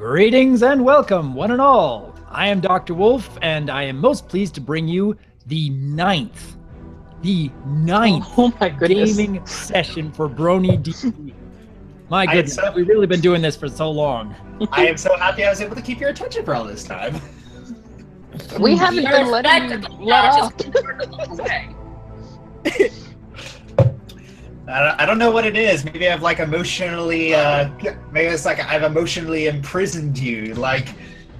Greetings and welcome, one and all. I am Dr. Wolf, and I am most pleased to bring you the ninth oh my goodness. gaming session for Brony D&D. My goodness, we've really been doing this for so long. I am so happy I was able to keep your attention for all this time. We haven't been letting you let up. I don't know what it is. Maybe I've emotionally, maybe it's like I've emotionally imprisoned you,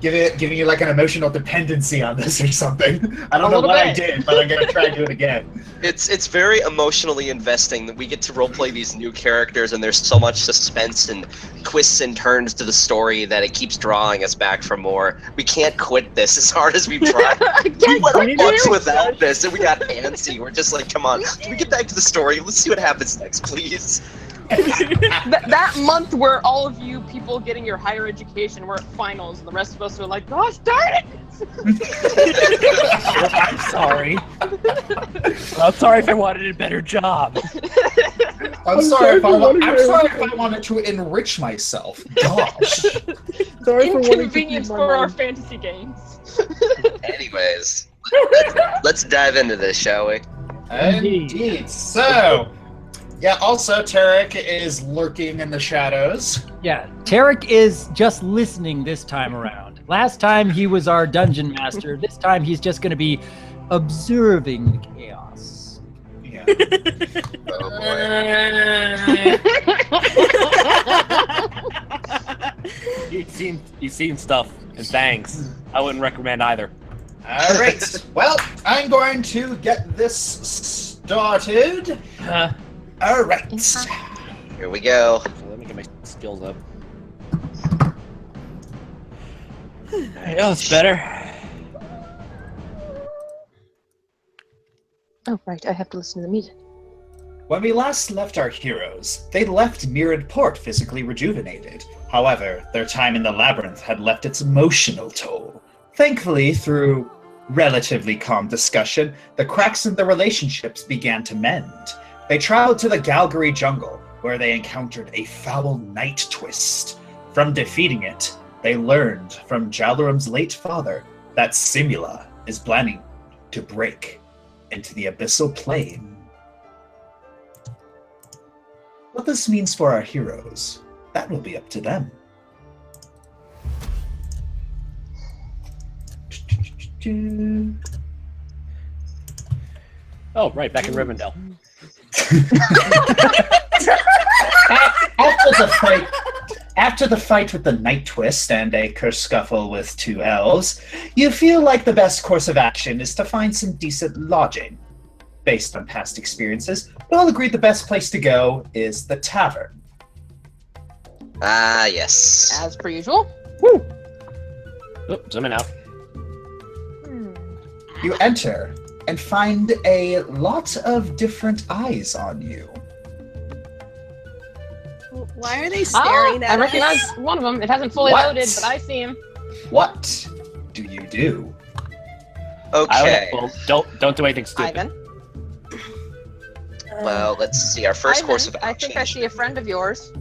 giving you an emotional dependency on this or something. I don't know what I did, but I'm gonna try to do it again. It's very emotionally investing that we get to roleplay these new characters, and there's so much suspense and twists and turns to the story that it keeps drawing us back for more. We can't quit this as hard as we've tried. We went months without this, and we got antsy. We're just like, come on, can we get back to the story? Let's see what happens next, please. that month where all of you people getting your higher education were at finals, and the rest of us were like, gosh darn it! I'm sorry. I'm sorry if I wanted a better job. I'm sorry if I wanted to enrich myself. Gosh. Inconvenience for our fantasy games. Anyways, let's dive into this, shall we? Indeed. So, yeah, also Tarek is lurking in the shadows. Yeah, Tarek is just listening this time around. Last time he was our dungeon master. This time he's just going to be observing the chaos. Yeah. Oh boy. You've seen stuff, and thanks. I wouldn't recommend either. All right. Well, I'm going to get this started. All right. Here we go. So let me get my skills up. Alright, oh, it's better. Oh, right, I have to listen to the music. When we last left our heroes, they left Mirrored Port physically rejuvenated. However, their time in the labyrinth had left its emotional toll. Thankfully, through relatively calm discussion, the cracks in their relationships began to mend. They traveled to the Galgary jungle, where they encountered a foul night twist. From defeating it, they learned from Jalurum's late father that Simula is planning to break into the abyssal plane. What this means for our heroes, that will be up to them. Oh, right, back in Rivendell. After the fight with the Night Twist and a kerfuffle with two elves, you feel like the best course of action is to find some decent lodging. Based on past experiences, we all agreed the best place to go is the tavern. Ah, yes. As per usual. Woo! Oh, zooming out. You enter and find a lot of different eyes on you. Why are they staring at us? I recognize one of them. It hasn't fully loaded, but I see him. What do you do? Okay. Don't do anything stupid. Ivan. Well, let's see. Our first Ivan, course of I action. think I see a friend of yours.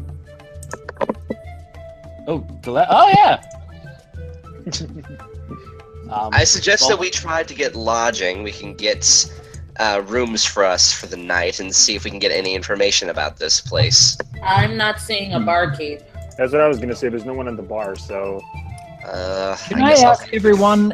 Oh, yeah. I suggest that we try to get lodging. We can get rooms for us for the night and see if we can get any information about this place. I'm not seeing a barkeep. That's what I was going to say. There's no one at the bar, so... Can I ask everyone,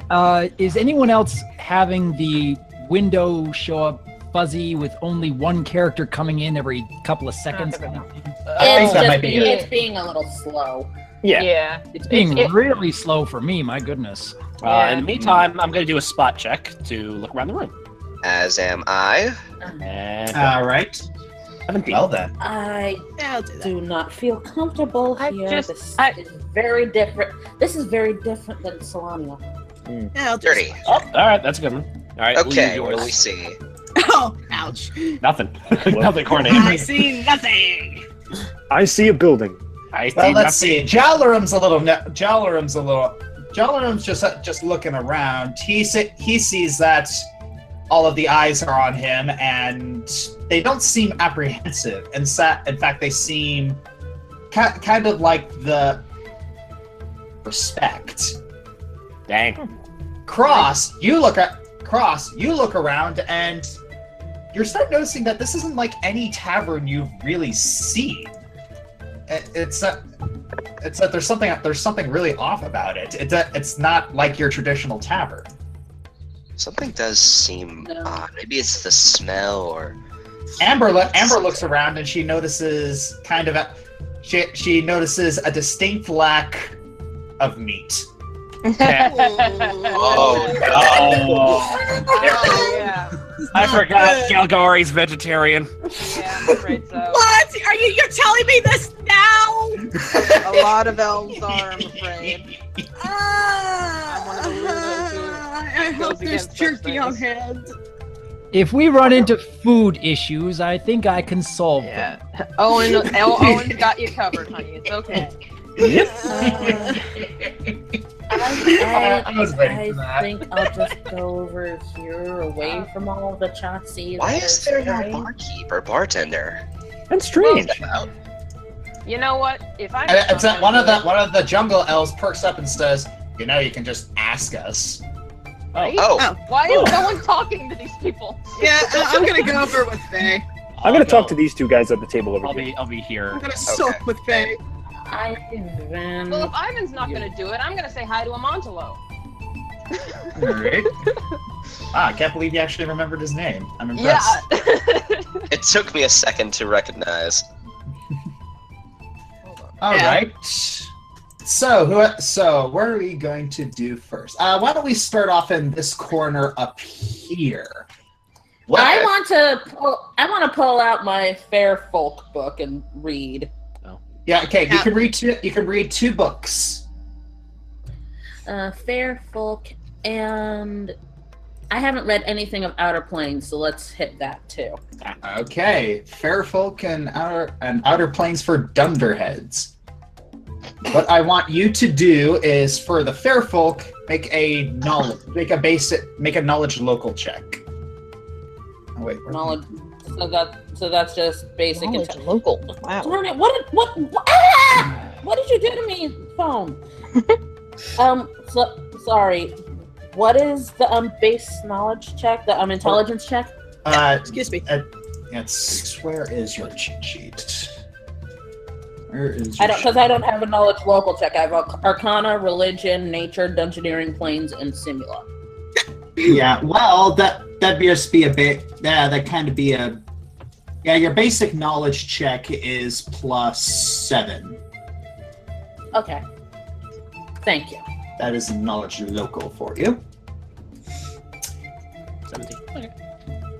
is anyone else having the window show up fuzzy with only one character coming in every couple of seconds? It's being a little slow. Yeah. It's being really slow for me, my goodness. In the meantime, I'm going to do a spot check to look around the room. As am I. And, All right. 17. Well then. I I'll do that. do not feel comfortable here. This is very different. This is very different than Solania. I'll do 30. Oh, all right, that's a good one. All right. Okay, we'll what use do we yours. see? Oh, ouch. Nothing. Nothing, Corny. I see nothing. I see a building. Well, let's see. Jalurum's just looking around. He sees that all of the eyes are on him, and they don't seem apprehensive. In fact, they seem kind of like respect. Dang. Cross, you look around and you're starting noticing that this isn't like any tavern you've really seen. It's that there's something really off about it. It's not like your traditional tavern. Something does seem odd. Maybe it's the smell, or Amber looks around and she notices she notices a distinct lack of meat. Oh yeah. I forgot Galgari's vegetarian. Yeah, I'm afraid so. What? You're telling me this now? A lot of elves are, I'm afraid. I'm one of the weirdos who I hope goes there's against such jerky on things. hand. If we run into food issues, I think I can solve them. Owen's got you covered, honey. It's okay. I was waiting for that. I think I'll just go over here, away from all the chassis. why is there no barkeep or bartender? That's strange. You know what? If I'm It's that one of the jungle elves perks up and says, "You know, you can just ask us." Oh, Why is no one talking to these people? Yeah, I'm gonna go over with Faye. I'm gonna talk to these two guys at the table over here. I'll be here. I'm gonna soak with Faye. Well, if Ivan's not gonna do it, I'm gonna say hi to Amontolo. Alright. I can't believe you actually remembered his name. I'm impressed. Yeah. it took me a second to recognize. Alright. So what are we going to do first? Why don't we start off in this corner up here? I want to pull out my Fair Folk book and read. Yeah, okay, you can read two books. Fair Folk, and I haven't read anything of Outer Planes, so let's hit that too. Okay, Fair Folk and Outer Planes for Dunderheads. What I want you to do is, for the Fair Folk, make a knowledge local check. Oh wait, Knowledge. So that's just basic. Local. Wow. Darn it! What did you do to me, phone? Sorry. What is the base knowledge check? The intelligence check? Excuse me. Where is your cheat sheet? Where is I don't have a knowledge local check. I have Arcana, Religion, Nature, Dungeoneering, Planes, and Simula. Yeah, well, that'd just be a bit. Yeah, that kind of be a. Yeah, your basic knowledge check is +7. Okay. Thank you. That is knowledge local for you. 17. Okay.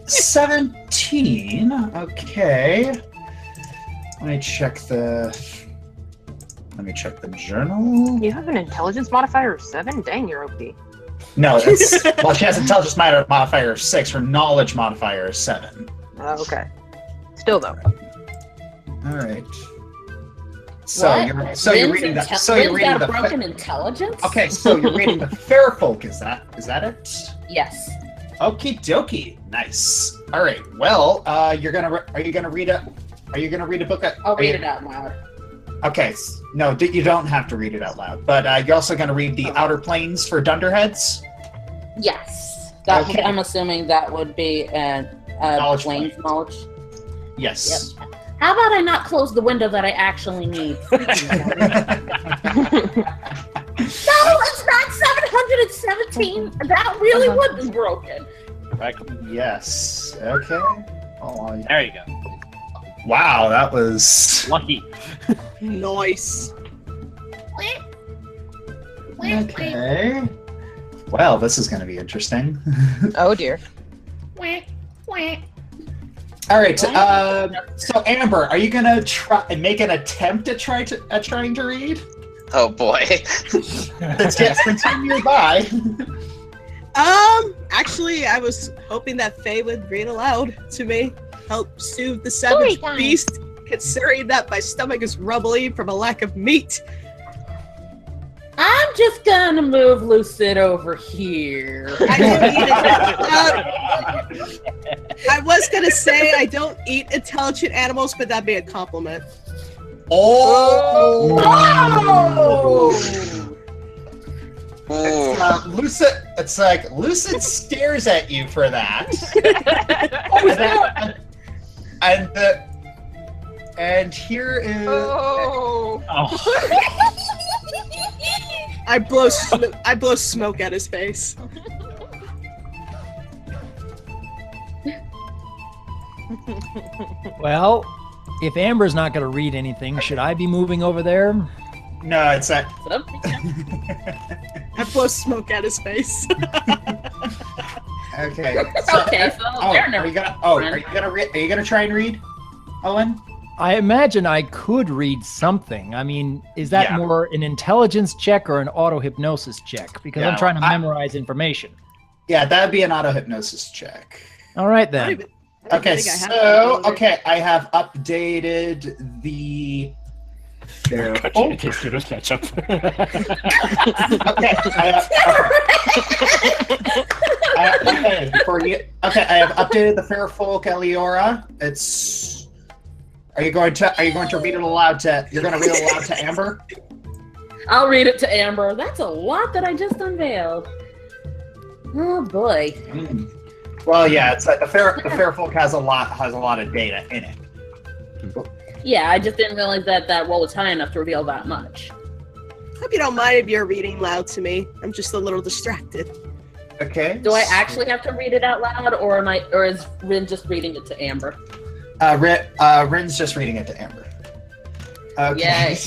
17. Okay. Let me check the journal. You have an intelligence modifier of 7? Dang, you're OP. No, that's well. She has intelligence modifier of 6. Her knowledge modifier is 7. Oh, okay. Still though. All right. So you're reading the broken intelligence. Okay, so you're reading the Fair Folk. Is that it? Yes. Okie dokie. Nice. All right. Well, are you gonna read a book? I'll read it out loud. Okay. No, you don't have to read it out loud. But you're also gonna read the Outer Planes for Dunderheads. Yes. Okay. I'm assuming that would be Knowledge Plains point. knowledge. Yes. Yep. How about I not close the window that I actually need? No, it's not 717. That really would be broken. Right. Yes. Okay. Oh, There you go. wow, that was Lucky. Nice. okay. Well, this is going to be interesting. Oh dear. All right. So Amber, are you going to make an attempt at trying to read? Oh boy. Since you're nearby. Actually, I was hoping that Faye would read aloud to me, help soothe the savage beast, considering that my stomach is rubbly from a lack of meat. I'm just gonna move Lucid over here. I was gonna say I don't eat intelligent animals, but that'd be a compliment. Oh! Lucid stares at you for that. And here is. Oh. I blow smoke at his face. Well, if Amber's not going to read anything, should I be moving over there? No, it's not. I blow smoke at his face. Okay. Okay, so are you gonna try and read, Owen? I imagine I could read something. I mean, is that more an intelligence check or an auto-hypnosis check? Because I'm trying to memorize information. Yeah, that'd be an auto-hypnosis check. All right, then. Okay, I have updated the... Ketchup. I have updated the Fair Folk Eliora. It's... Are you going to read it aloud to? You're going to read it aloud to Amber? I'll read it to Amber. That's a lot that I just unveiled. Oh boy. Well, yeah, it's like the fair folk has a lot of data in it. Yeah, I just didn't realize that roll was high enough to reveal that much. Hope you don't mind if you're reading loud to me. I'm just a little distracted. Okay. Do I actually have to read it out loud, or is Rin just reading it to Amber? Rin's just reading it to Amber. Okay. Yay.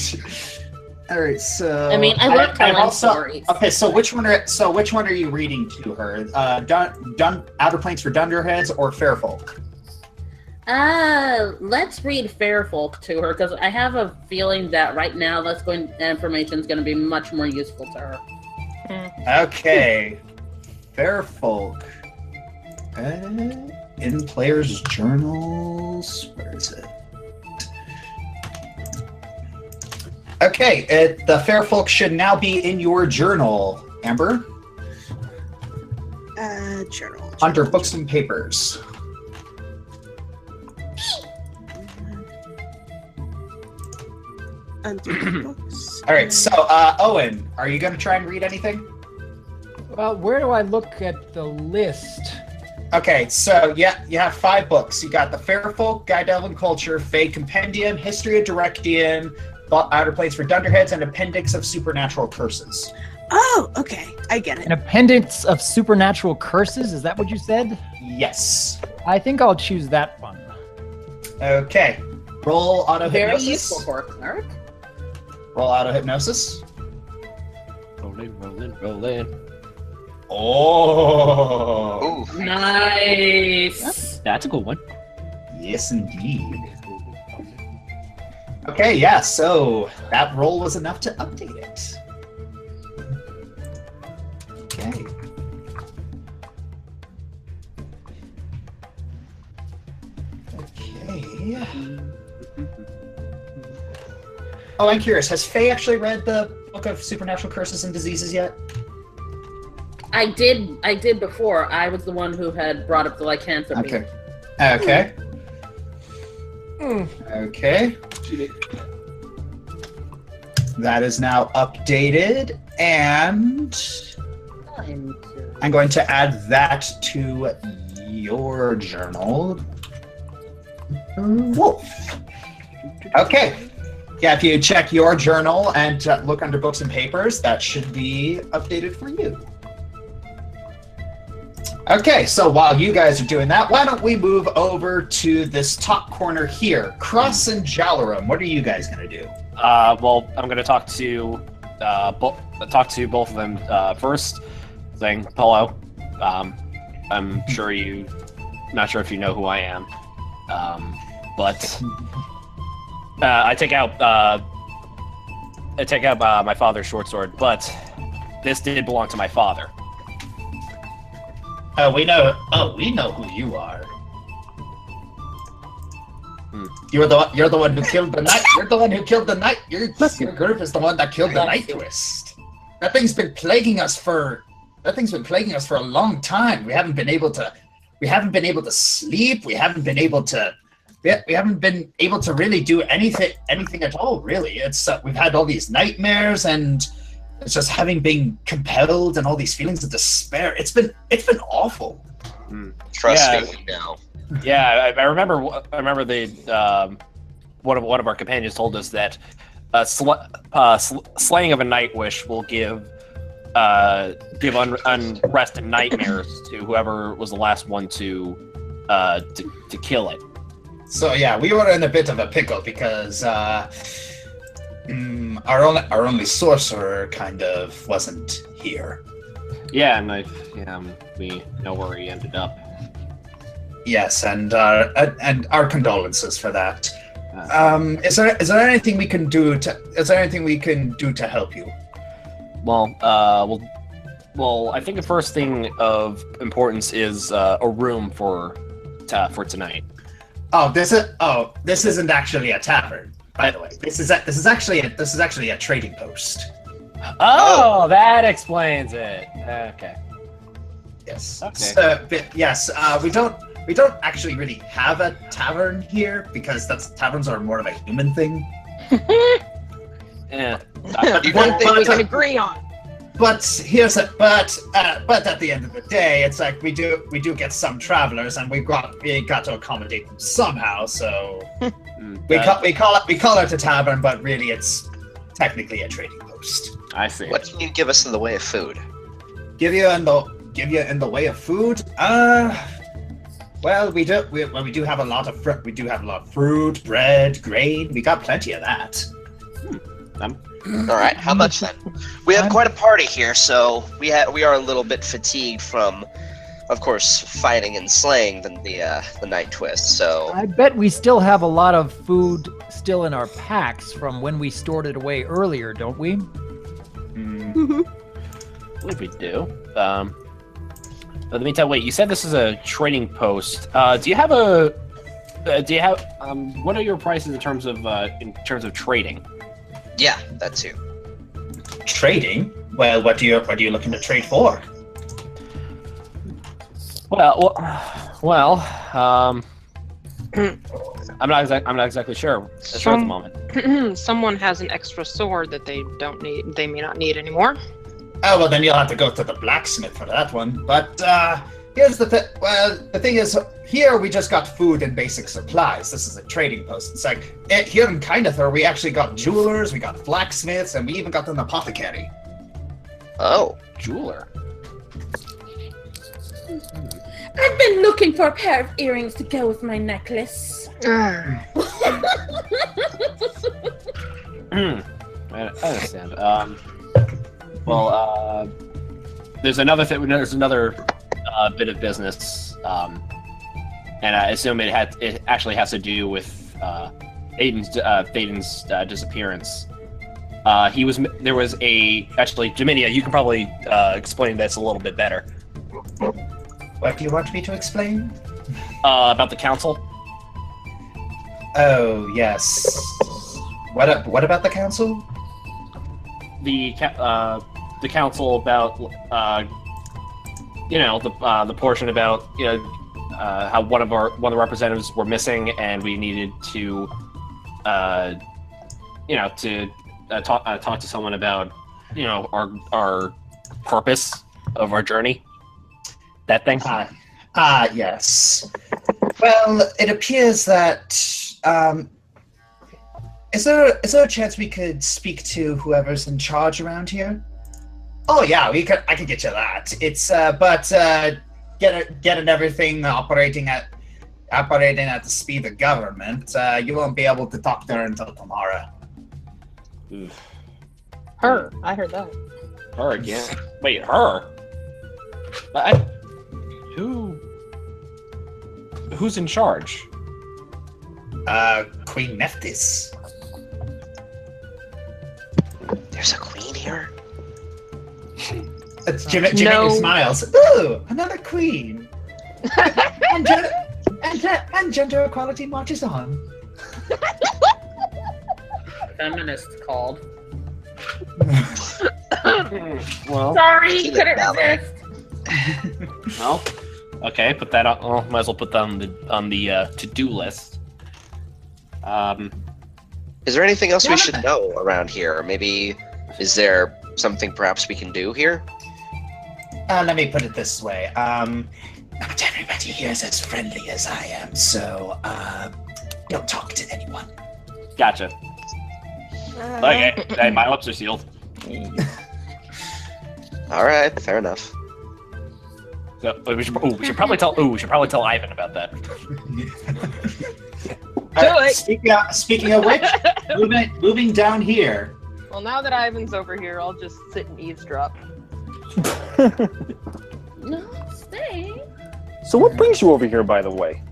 All right. So I mean, I love telling stories. Okay. So which one are you reading to her? Outer Planes for Dunderheads or Fairfolk? Let's read Fairfolk to her because I have a feeling that right now information is going to be much more useful to her. Okay. Fairfolk. In players' journals. Where is it? Okay, the Fairfolk should now be in your journal, Amber. Journal. Under books and papers. Under books. All right, so Owen, are you going to try and read anything? Well, where do I look at the list? Okay, so yeah, you have 5 books. You got the Fairfolk, Guide to Elven Culture, Fey Compendium, History of Directian, Outer Planes for Dunderheads, and Appendix of Supernatural Curses. Oh, okay, I get it. An appendix of supernatural curses? Is that what you said? Yes. I think I'll choose that one. Okay. Roll auto Very hypnosis. useful for a cleric. Roll auto hypnosis. Rolling. Oh. Ooh. Nice. That's a good one. Yes, indeed. Okay, yeah, so that roll was enough to update it. Okay. Okay. Oh, I'm curious. Has Faye actually read the Book of Supernatural Curses and Diseases yet? I did before. I was the one who had brought up the lycanthropy. Okay. Okay. That is now updated, and I'm going to add that to your journal. Wolf. Okay. Yeah, if you check your journal and look under books and papers, that should be updated for you. Okay, so while you guys are doing that, why don't we move over to this top corner here? Cross and Jalarum, what are you guys going to do? Well, I'm going to talk to both of them first, saying hello. I'm sure not sure if you know who I am, but I take out my father's short sword, but this did belong to my father. We know who you are. You're the one who killed the knight. You're the one who killed the knight. Your group is the one that killed the Night Twist. That thing's been plaguing us for a long time. We haven't been able to sleep. We haven't been able to really do anything at all. Really, it's we've had all these nightmares, and It's just having been compelled and all these feelings of despair. It's been awful. Trust me now. Yeah, I remember the one of our companions told us that slaying of a night wish will give unrest and nightmares to whoever was the last one to kill it. So yeah, we were in a bit of a pickle because our only sorcerer kind of wasn't here. Yeah, and we know where he ended up. Yes, and our condolences for that. Is there anything we can do to help you? Well, I think the first thing of importance is a room for tonight. This isn't actually a tavern, by the way. This is actually a trading post. Oh, that explains it. Okay. Yes. Okay. Yes. We don't actually really have a tavern here because taverns are more of a human thing. Yeah. One thing we can agree on. But but at the end of the day, it's like we do get some travelers, and we got to accommodate them somehow. So we call it a tavern, but really it's technically a trading post. I see. What can you give us in the way of food? Give you in the way of food? Well, we do have a lot of fruit, bread, grain. We got plenty of that. All right, how much then? We have quite a party here, so we are a little bit fatigued from, of course, fighting and slaying the night twist. So I bet we still have a lot of food still in our packs from when we stored it away earlier, don't we? I believe we do. But let me tell. Wait, you said this is a trading post. Do you have what are your prices in terms of trading? yeah, that too. Trading? Well, what are you looking to trade for? Well, I'm not exactly sure at the moment. Someone has an extra sword that they don't need. They may not need anymore. Oh, well, then you'll have to go to the blacksmith for that one. But here's the thing. Well, the thing is, here we just got food and basic supplies. This is a trading post. It's like here in Kaenathyr, we actually got jewelers, we got blacksmiths, and we even got an apothecary. Oh, Jeweler. I've been looking for a pair of earrings to go with my necklace. I understand. There's another bit of business, and I assume it actually has to do with Thaden's disappearance. There was actually, Jaminia, you can probably explain this a little bit better. What do you want me to explain? About the council. Oh, yes. What about the council? The council about the portion about how one of the representatives were missing, and we needed to talk to someone about our purpose of our journey. That thing. Yes. Well, it appears that is there a chance we could speak to whoever's in charge around here? Oh yeah, I can get you that. It's getting everything operating at the speed of government. You won't be able to talk to her until tomorrow. Oof. Her, I heard that. Her again? Wait, her? Who's in charge? Queen Nephthys. There's a queen here. Jimmy smiles. Ooh, another queen. and gender equality marches on. Feminist called. Well, Sorry, couldn't resist. Well, okay, put that on. Well, might as well put that on the to-do list. Is there anything else we should know around here? Maybe is there something perhaps we can do here? Let me put it this way. Not everybody here is as friendly as I am, so don't talk to anyone. Gotcha. Okay, hey, my lips are sealed. All right, fair enough. So, we should probably tell Ivan about that. Speaking of which, moving down here. Well, now that Ivan's over here, I'll just sit and eavesdrop. No, stay. So what brings you over here, by the way?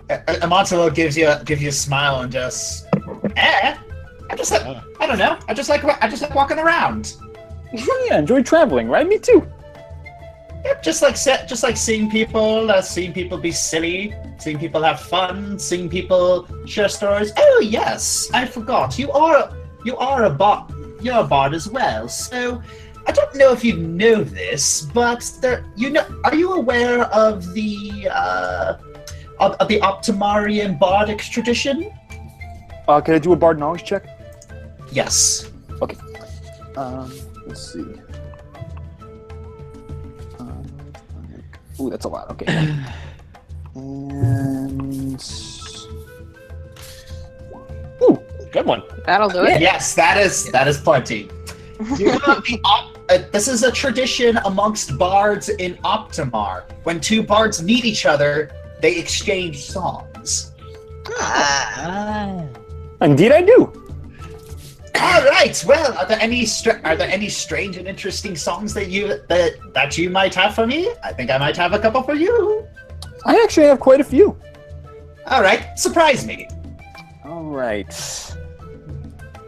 Amontolo gives you a smile and just, I don't know. I just like walking around. Oh, yeah, enjoy traveling, right? Me too. Yep, just like seeing people be silly, seeing people have fun, seeing people share stories. Oh yes, I forgot. You're a bard as well. So I don't know if you know this, but are you aware of the Optimarian bardic tradition? Can I do a bard knowledge check? Yes. Okay. Let's see. Ooh, that's a lot. Okay. And ooh, good one. That'll do it. Yes, that is plenty. This is a tradition amongst bards in Optimar. When two bards meet each other, they exchange songs. Indeed, I do. All right. Well, are there any strange and interesting songs that you might have for me? I think I might have a couple for you. I actually have quite a few. All right. Surprise me. All right.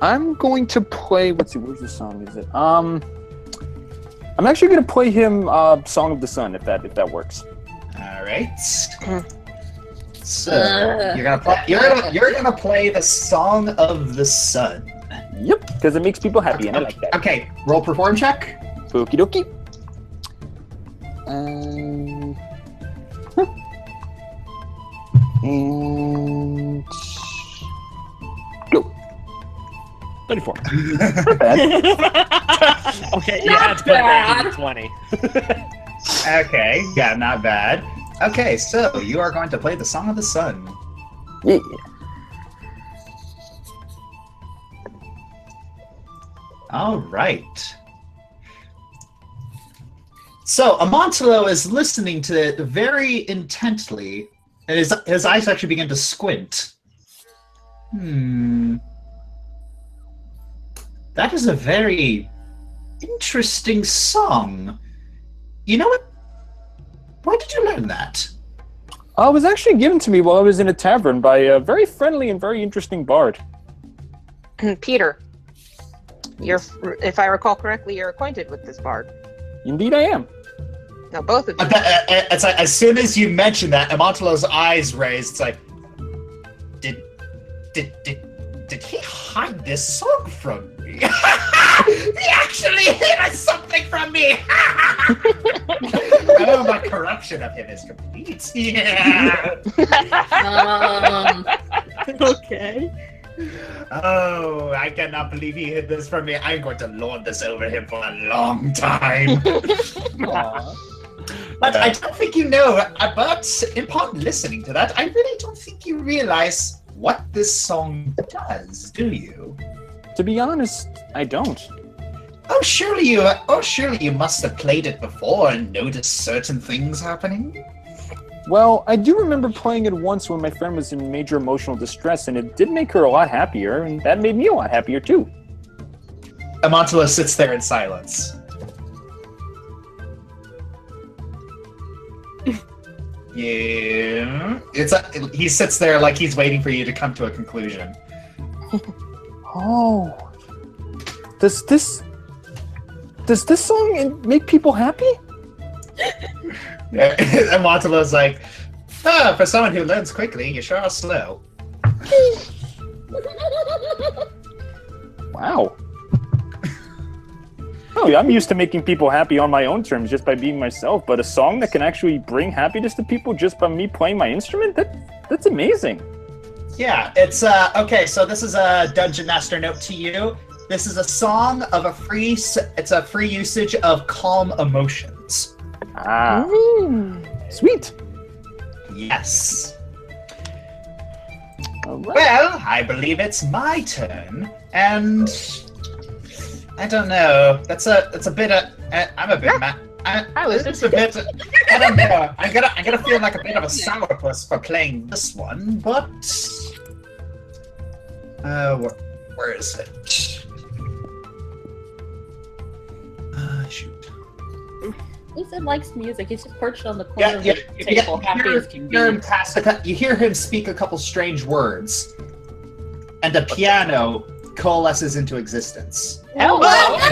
I'm going to play. Let's see. Where's the song? Is it? I'm actually going to play him "Song of the Sun" if that works. All right. So you're gonna play the Song of the Sun. Yep, because it makes people happy, and I like that. Okay, roll perform check. Okie dokie. And 34. Not bad. Okay, yeah, it's better 20. Okay, yeah, not bad. Okay, so you are going to play the Song of the Sun. Yeah. All right. So Amontolo is listening to it very intently, and his eyes actually begin to squint. That is a very interesting song. You know what? Where did you learn that? It was actually given to me while I was in a tavern by a very friendly and very interesting bard. Peter, if I recall correctly, you're acquainted with this bard. Indeed, I am. No, both of you. It's like, as soon as you mention that, Amontolo's eyes raised. It's like, did he hide this song from me? He actually hid something from me. Oh, my corruption of him is complete. Yeah. Okay. Oh, I cannot believe he hid this from me. I'm going to lord this over him for a long time. But I don't think you know, but upon listening to that, I really don't think you realize what this song does, do you? To be honest, I don't. Oh, surely you must have played it before and noticed certain things happening. Well, I do remember playing it once when my friend was in major emotional distress, and it did make her a lot happier, and that made me a lot happier too. Amontolo sits there in silence. Yeah, he sits there like he's waiting for you to come to a conclusion. Oh, does this song make people happy? And Amontolo's like, for someone who learns quickly, you sure are slow. Wow. Oh, I'm used to making people happy on my own terms just by being myself, but a song that can actually bring happiness to people just by me playing my instrument? That's amazing. Yeah, it's okay, so this is a Dungeon Master note to you. This is a song of a free. It's a free usage of calm emotions. Ah, sweet. Yes. All right. Well, I believe it's my turn, and I don't know. That's a bit of. I'm a bit mad. It's a bit. I don't know. I'm gonna feel like a bit of a sourpuss for playing this one, but where is it? Shoot. Ethan likes music. He's just perched on the corner Yeah, of the table, happy as can be. You hear him speak a couple strange words, and a piano coalesces into existence. What?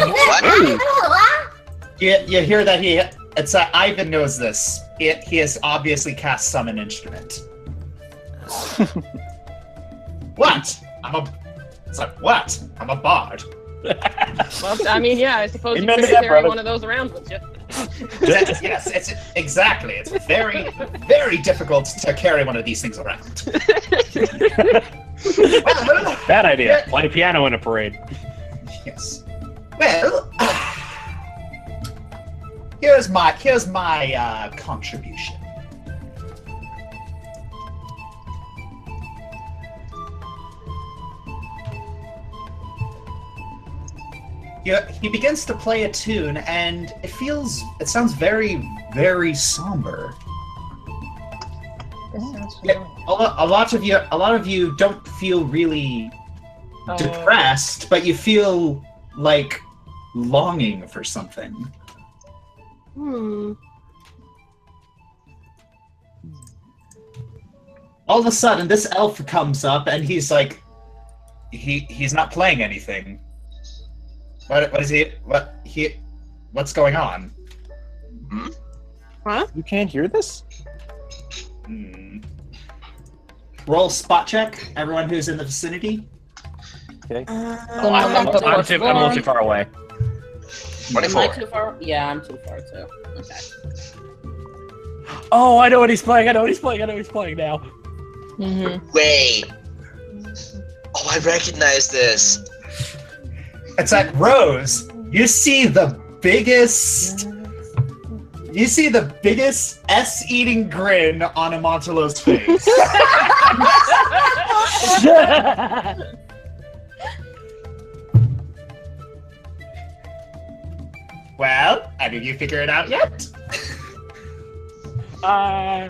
You hear that Ivan knows this. He has obviously cast summon instrument. What? What? I'm a bard. Well, I mean, yeah, I suppose you Amen could to that, carry brother. one of those around with you. Yes, it's exactly. It's very, very difficult to carry one of these things around. Well, Bad idea. Play piano in a parade. yes. Well, here's my contribution. He begins to play a tune, and it sounds very, very somber. Yeah, a lot of you don't feel really depressed, but you feel like longing for something. All of a sudden, this elf comes up, and he's like, he's not playing anything. What's going on? Huh? You can't hear this? Roll spot check, everyone who's in the vicinity. Okay. I'm a little too far away. 24. Am I too far? Yeah, I'm too far too. Okay. Oh, I know what he's playing. I know what he's playing now. Wait. Oh, I recognize this. It's like, Rose, you see the biggest S-eating grin on Amontelo's face. Well, did you figure it out yet? I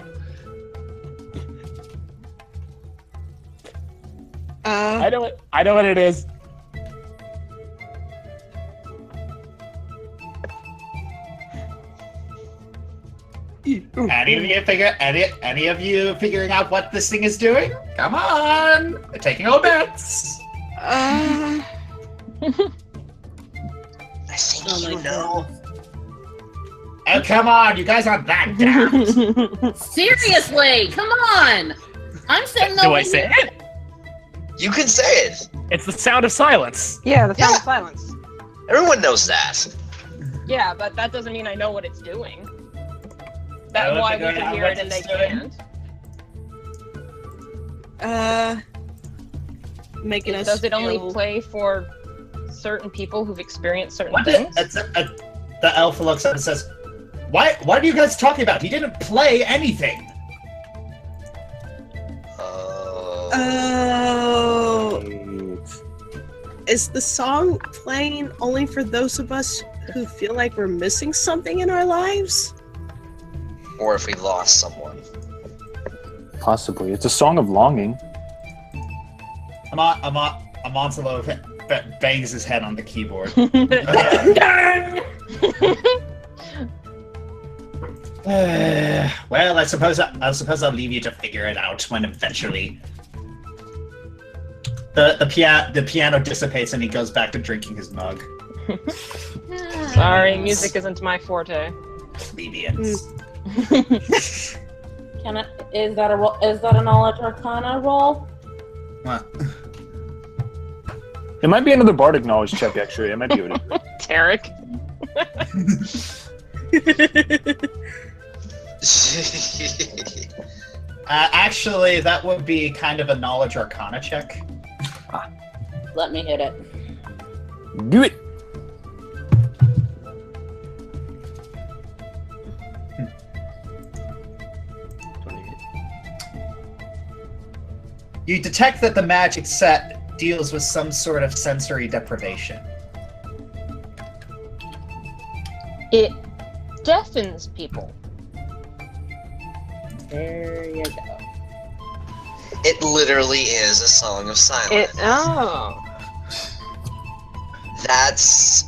know what it is. Any of you figuring out what this thing is doing? Come on! They're taking all bets. I think you know. Oh, come on! You guys aren't that daft. Seriously, come on! I'm saying no. Do I say it? You can say it. It's the sound of silence. Yeah, the sound of silence. Everyone knows that. Yeah, but that doesn't mean I know what it's doing. I That's don't why figure we can out hear what it and they it's doing. can't. Making us. Does it only feel- play for certain people who've experienced certain What things? the elf looks up and says, What are you guys talking about? He didn't play anything. Oh. Is the song playing only for those of us who feel like we're missing something in our lives? Or if we lost someone. Possibly. It's a song of longing. Amontelo bangs his head on the keyboard. Well, I suppose I'll leave you to figure it out when eventually the piano dissipates and he goes back to drinking his mug. Sorry, music isn't my forte. Plebeians. Is that a knowledge arcana roll? What? It might be another bardic knowledge check, actually. I might be able to. Tarek. Actually, that would be kind of a knowledge arcana check. Let me hit it. Do it. You detect that the magic set deals with some sort of sensory deprivation. It deafens people. There you go. It literally is a song of silence. That's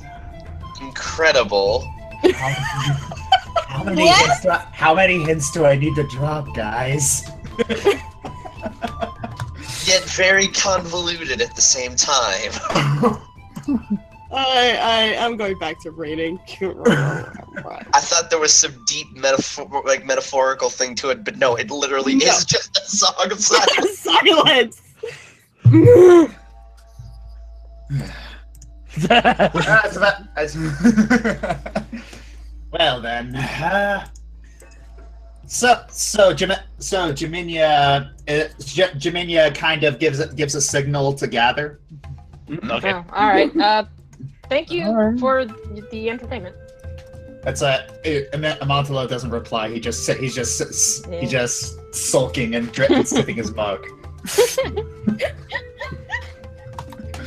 incredible. How many hints do I need to drop, guys? Yet very convoluted at the same time. I'm going back to rating. I thought there was some deep metaphorical thing to it, but no, it literally is just a song of silence. Silence. Well then, Jaminia kind of gives a signal to gather. Okay. Oh, all right. Thank you for the entertainment. That's Amontolo doesn't reply. He's just sulking and sipping his mug.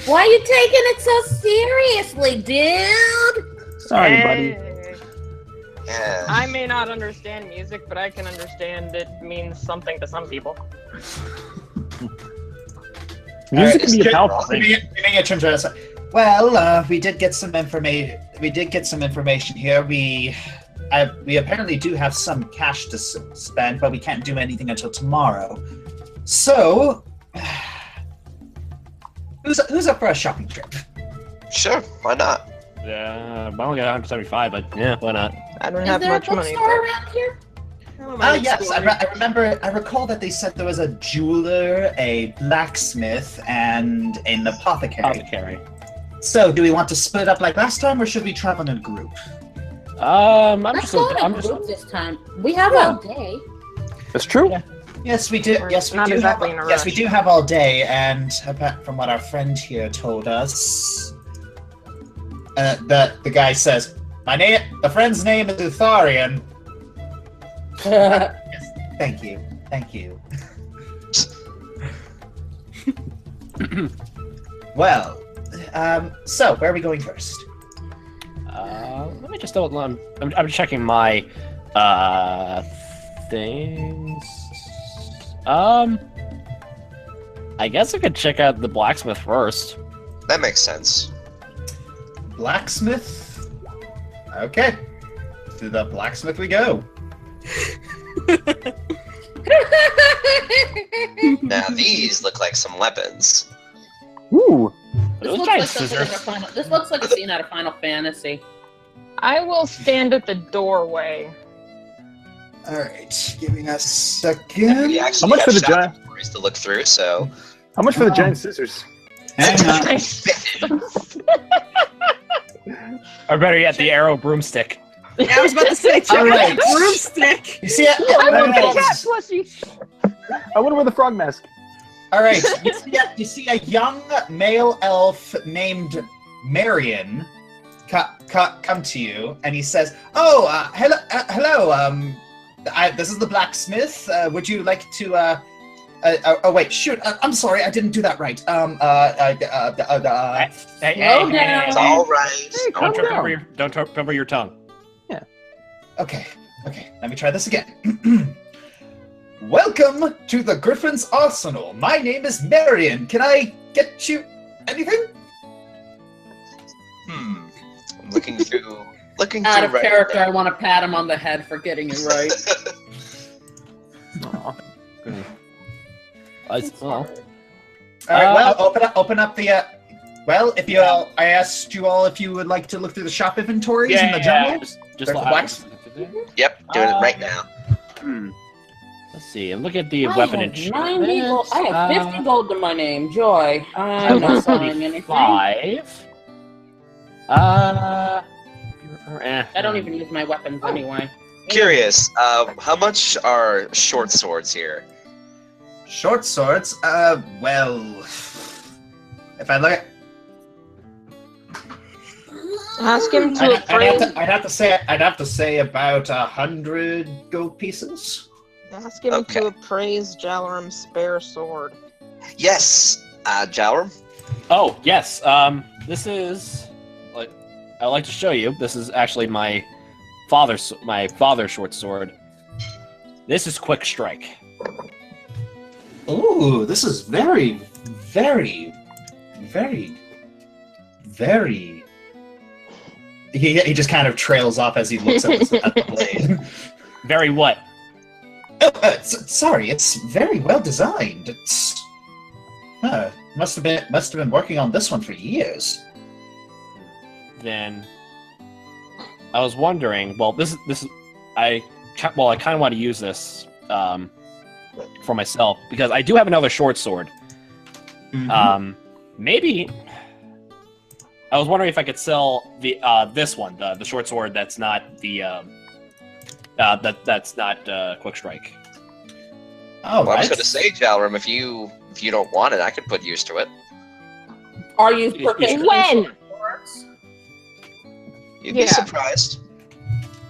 Why are you taking it so seriously, dude? Sorry, buddy. Yeah. I may not understand music, but I can understand it means something to some people. Music can be a powerful thing. Well, we did get some information. We did get some information here. We apparently do have some cash to spend, but we can't do anything until tomorrow. So, who's up for a shopping trip? Sure, why not? Yeah, I only got 175, but yeah, why not? I don't have much money. Is there a bookstore around here? Yes, I recall that they said there was a jeweler, a blacksmith, and an apothecary. So, do we want to split up like last time, or should we travel in a group? I'm Let's just. go in a group this time. We have all day. That's true. Yeah. Yes, we do. Yes, we not do. exactly in a Yes, we rush. do have all day, and from what our friend here told us, the guy says, the friend's name is Utharian. Yes, thank you. Well, so where are we going first? Let me just I'm checking my things. I guess I could check out the blacksmith first. That makes sense. Blacksmith? Okay. To the blacksmith we go. Now these look like some weapons. Ooh. This looks like a scene out of Final Fantasy. I will stand at the doorway. Alright, give me a second. We How actually much for have the giant? stories to look through, so How much for the giant scissors? Hang on. Or better yet, the arrow broomstick. Yeah, I was about to say, check out Alright. the broomstick. You see it? I want to wear the frog mask. Alright, you see a young male elf named Marion come to you, and he says, hello, this is the blacksmith. Would you like to, oh wait, shoot, I'm sorry, I didn't do that right. Hey, it's all right. Don't trip over your tongue. Okay, let me try this again. Welcome to the Griffin's Arsenal. My name is Marion. Can I get you anything? I'm looking through. Out of right character, now. I want to pat him on the head for getting it right. All right. Well, open up the. Well, if you, I asked you all if you would like to look through the shop inventories in the jungle. Just There's the wax. Yep, doing it right now. Let's see. And look at the weapon and 90 gold. I have 50 gold to my name. Joy. I'm not selling anything. 5. I don't even use my weapons anyway. Curious, how much are short swords here? Short swords. Well, if I look at. Ask him to appraise. I'd have to say about 100 gold pieces. Ask him to appraise Jalorum's spare sword. Yes, Jalrum. Oh, yes. This is like I'd like to show you. This is actually my father's short sword. This is Quick Strike. Ooh, this is very, very, very, very. He just kind of trails off as he looks at the blade. Very what? Sorry, it's very well designed. It's must have been working on this one for years. Then I was wondering. Well, I kind of want to use this for myself because I do have another short sword. Mm-hmm. Maybe I was wondering if I could sell the this one, the short sword that's not the that's not Quick Strike. Oh, well, I was going to say, Jalrum, if you don't want it, I could put use to it. Are you purchasing when? You'd be surprised.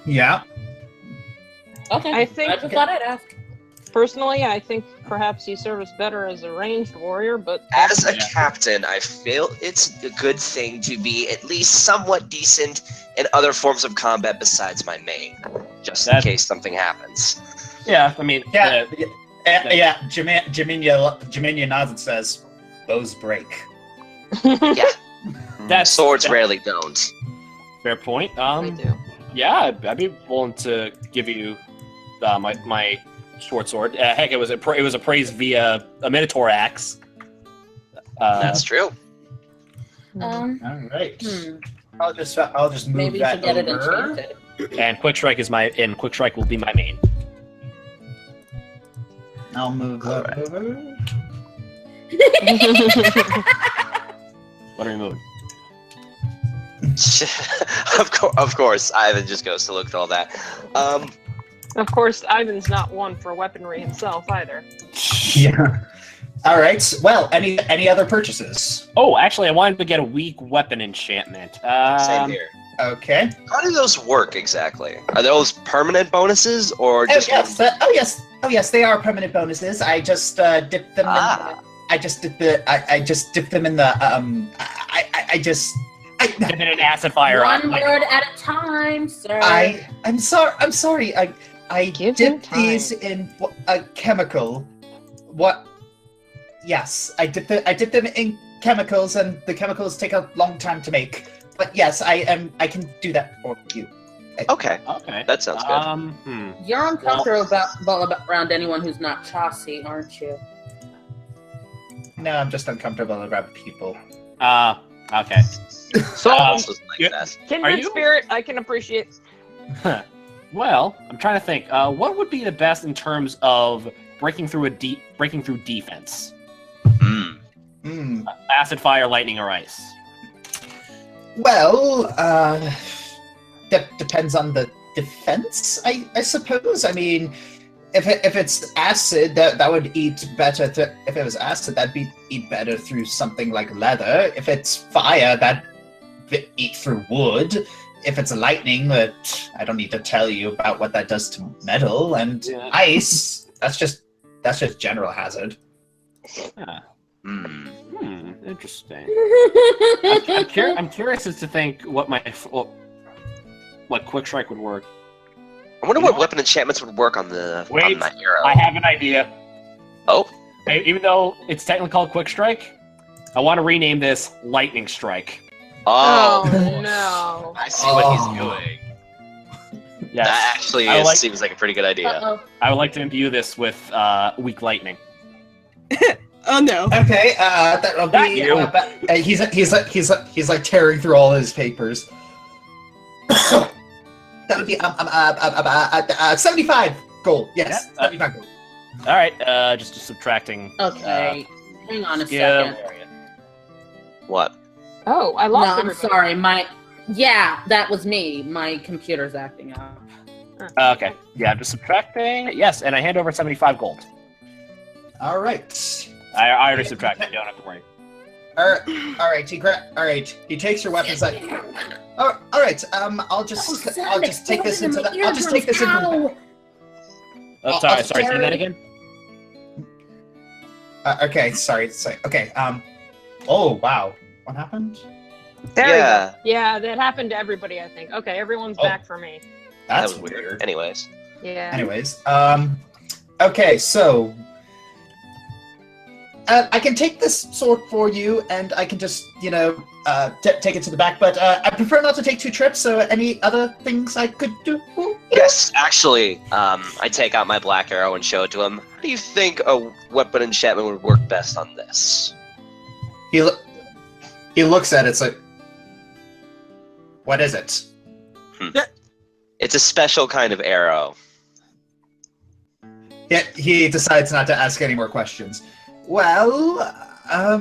Yeah. Okay. I just thought I'd ask. Personally, I think perhaps he serves better as a ranged warrior, but as a captain, I feel it's a good thing to be at least somewhat decent in other forms of combat besides my main, just in case something happens. Yeah, I mean, Jaminia nods and says, "Bows break." Yeah, that's swords rarely don't. Fair point. They do. Yeah, I'd be willing to give you my short sword. Heck, it was appraised via a Minotaur axe. That's true. All right. I'll just move Maybe that you should get over. it enchanted. And Quick Strike Quick Strike will be my main. I'll move that over. What are you moving? Of course, Ivan just goes to look at all that. Of course, Ivan's not one for weaponry himself either. Yeah. All right. Well, any other purchases? Oh, actually, I wanted to get a weak weapon enchantment. Same here. Okay. How do those work exactly? Are those permanent bonuses or just? Oh yes, they are permanent bonuses. I just dipped them. I just dipped them in the. Dip in an acid fire. One word at a time, sir. I'm sorry. I dipped these in a chemical. What? Yes, I dipped them in chemicals, and the chemicals take a long time to make. But yes, I can do that for you. Okay, that sounds good. You're uncomfortable around anyone who's not Chaucy, aren't you? No, I'm just uncomfortable around people. Okay. So, that. Kindred spirit, I can appreciate. Well, I'm trying to think. What would be the best in terms of breaking through defense? Acid, fire, lightning, or ice. Well, that depends on the defense, I suppose. I mean, if it's acid, that would eat better. If it was acid, that'd eat better through something like leather. If it's fire, that'd eat through wood. If it's lightning, I don't need to tell you about what that does to metal. And ice, that's just general hazard. Interesting. I'm curious as to think what Quick Strike would work. I wonder what weapon enchantments would work on my hero. I have an idea. Oh? Even though it's technically called Quick Strike, I want to rename this Lightning Strike. Oh no! I see what he's doing. Yes. That actually seems like a pretty good idea. I would like to imbue this with weak lightning. Oh no! Okay, that'll be. He's like tearing through all his papers. That would be 75 gold. Yes, 75 gold. All right, just subtracting. Okay, hang on a second. What? Oh, I lost it. I'm sorry. That was me. My computer's acting up. Okay, yeah, I'm just subtracting. Yes, and I hand over 75 gold. All right. I already subtracted. You don't have to worry. Alright, he takes your weapons. Alright, I'll just take this into the. I'll just take this into. Oh, sorry, say that again? Okay, sorry. Okay, oh, wow. What happened? There we Yeah. go. Yeah, that happened to everybody, I think. Okay, everyone's back for me. That's That was weird. Anyways. Yeah. Anyways, okay, so I can take this sword for you, and I can just, take it to the back. But I prefer not to take 2 trips. So, any other things I could do? Yes, actually, I take out my black arrow and show it to him. How do you think a weapon enchantment would work best on this? He looks at it. It's like, what is it? It's a special kind of arrow. Yeah, he decides not to ask any more questions. Well, I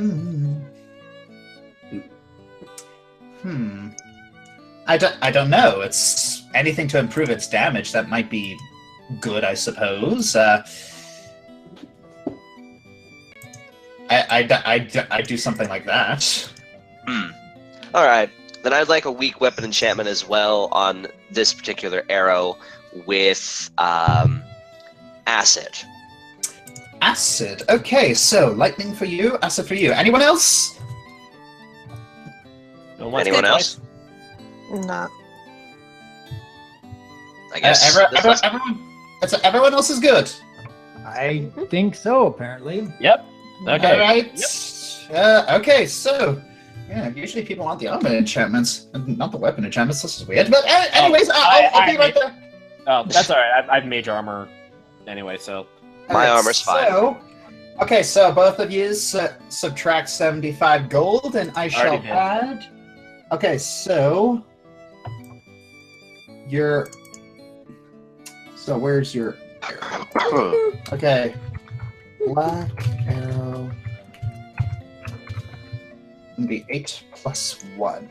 don't know. It's anything to improve its damage. That might be good, I suppose. I do something like that. All right. Then I'd like a weak weapon enchantment as well on this particular arrow with acid. Acid. Okay, so lightning for you, acid for you. Anyone else? Anyone else? Nah. I guess. Everyone else is good. I think so, apparently. Yep. Okay. All right. Yep. Okay, so yeah, usually people want the armor enchantments, and not the weapon enchantments. This is weird. But anyways, I'll be right there. Oh, that's all right. I've mage armor anyway, so. My armor's fine. So both of you subtract 75 gold, and I shall Already did. add. Okay, so where's your arrow? Okay, black arrow. It'll be 8 plus 1,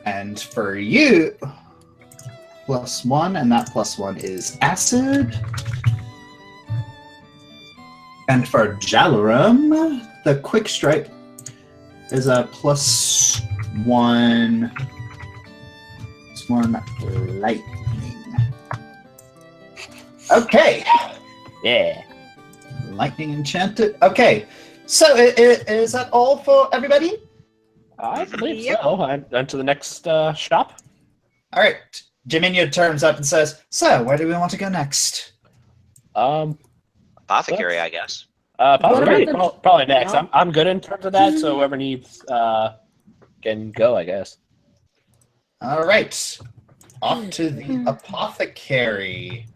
and for you, plus 1, and that plus 1 is acid. And for Jalarum, the quick strike is a plus 1 lightning. Okay. Yeah. Lightning enchanted. Okay. So is that all for everybody? I believe so. On to the next shop. All right. Jaminia turns up and says, "So, where do we want to go next?" Apothecary, I guess. Probably next. I'm good in terms of that, so whoever needs can go, I guess. All right. Off to the apothecary.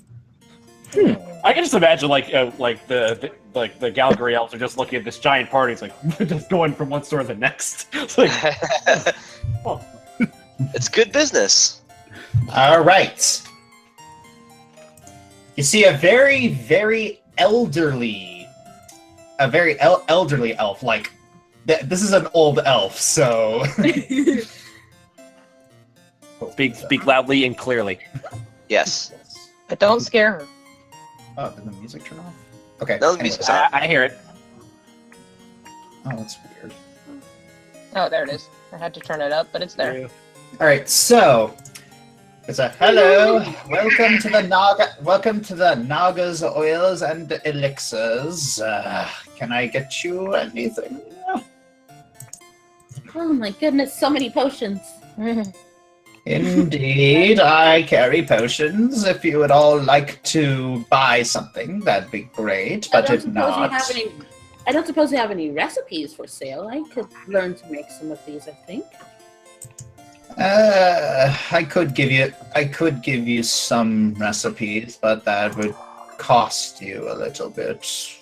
I can just imagine like the Galgary elves are just looking at this giant party. It's like just going from one store to the next. It's like, oh. It's good business. All right. You see a very, very elderly elf. Like, this is an old elf, so. Speak loudly and clearly. Yes. But don't scare her. Oh, did the music turn off? Okay. No, the music's on. I hear it. Oh, that's weird. Oh, there it is. I had to turn it up, but it's there. All right, so it's a hello. Welcome to the Naga's oils and elixirs. Can I get you anything? Oh my goodness, so many potions. Indeed, I carry potions. If you would all like to buy something, that'd be great. But if not, I don't suppose you have any recipes for sale. I could learn to make some of these, I think. I could give you some recipes, but that would cost you a little bit.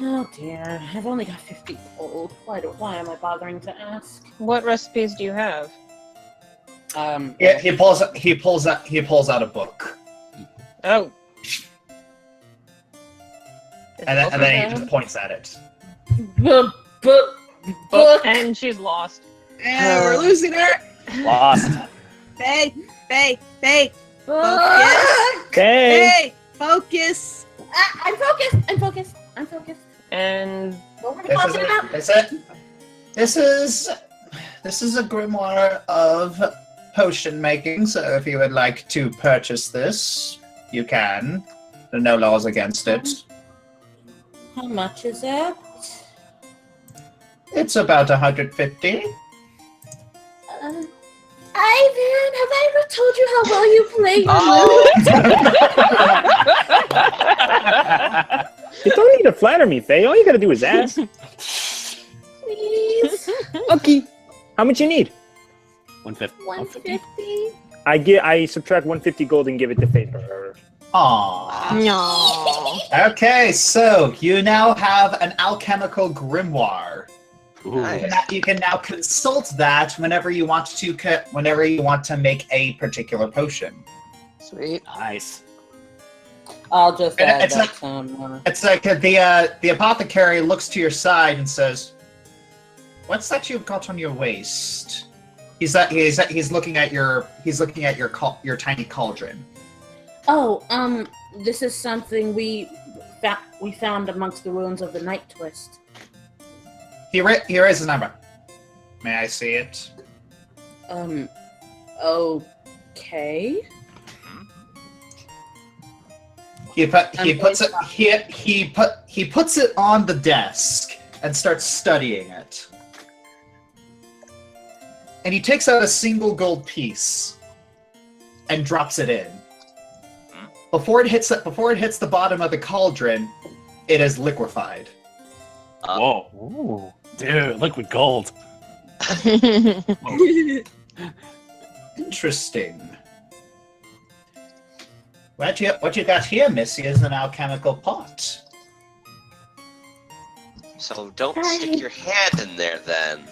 Oh dear, I've only got 50 gold. Why am I bothering to ask? What recipes do you have? Yeah, he pulls out a book. Oh. And then he just points at it. Book. And she's lost. And we're losing her. Lost. Faye. Focus. Okay. Faye, focus. I'm focused. And What were we talking about? This is a grimoire of potion making. So if you would like to purchase this, you can. There are no laws against it. How much is it? It's about 150. Ivan, have I ever told you how well you play your lute? You don't need to flatter me, Faye. All you gotta do is ask. Please. Okay. How much you need? 150. 150? I subtract 150 gold and give it to Faye for her. Aww. no. Okay, so you now have an alchemical grimoire. You can now consult that whenever you want to make a particular potion. Sweet. Nice. I'll just And add it's that like- some. It's like the apothecary looks to your side and says, "What's that you've got on your waist?" He's looking at your tiny cauldron. Oh, this is something we found amongst the ruins of the Night Twist. He raises his number. May I see it? Okay. He puts it on the desk and starts studying it. And he takes out a single gold piece and drops it in. Before it hits the bottom of the cauldron, it is liquefied. Whoa. Ooh. Dude, liquid gold. Interesting. What you got here, Missy, is an alchemical pot. So don't stick your hand in there then.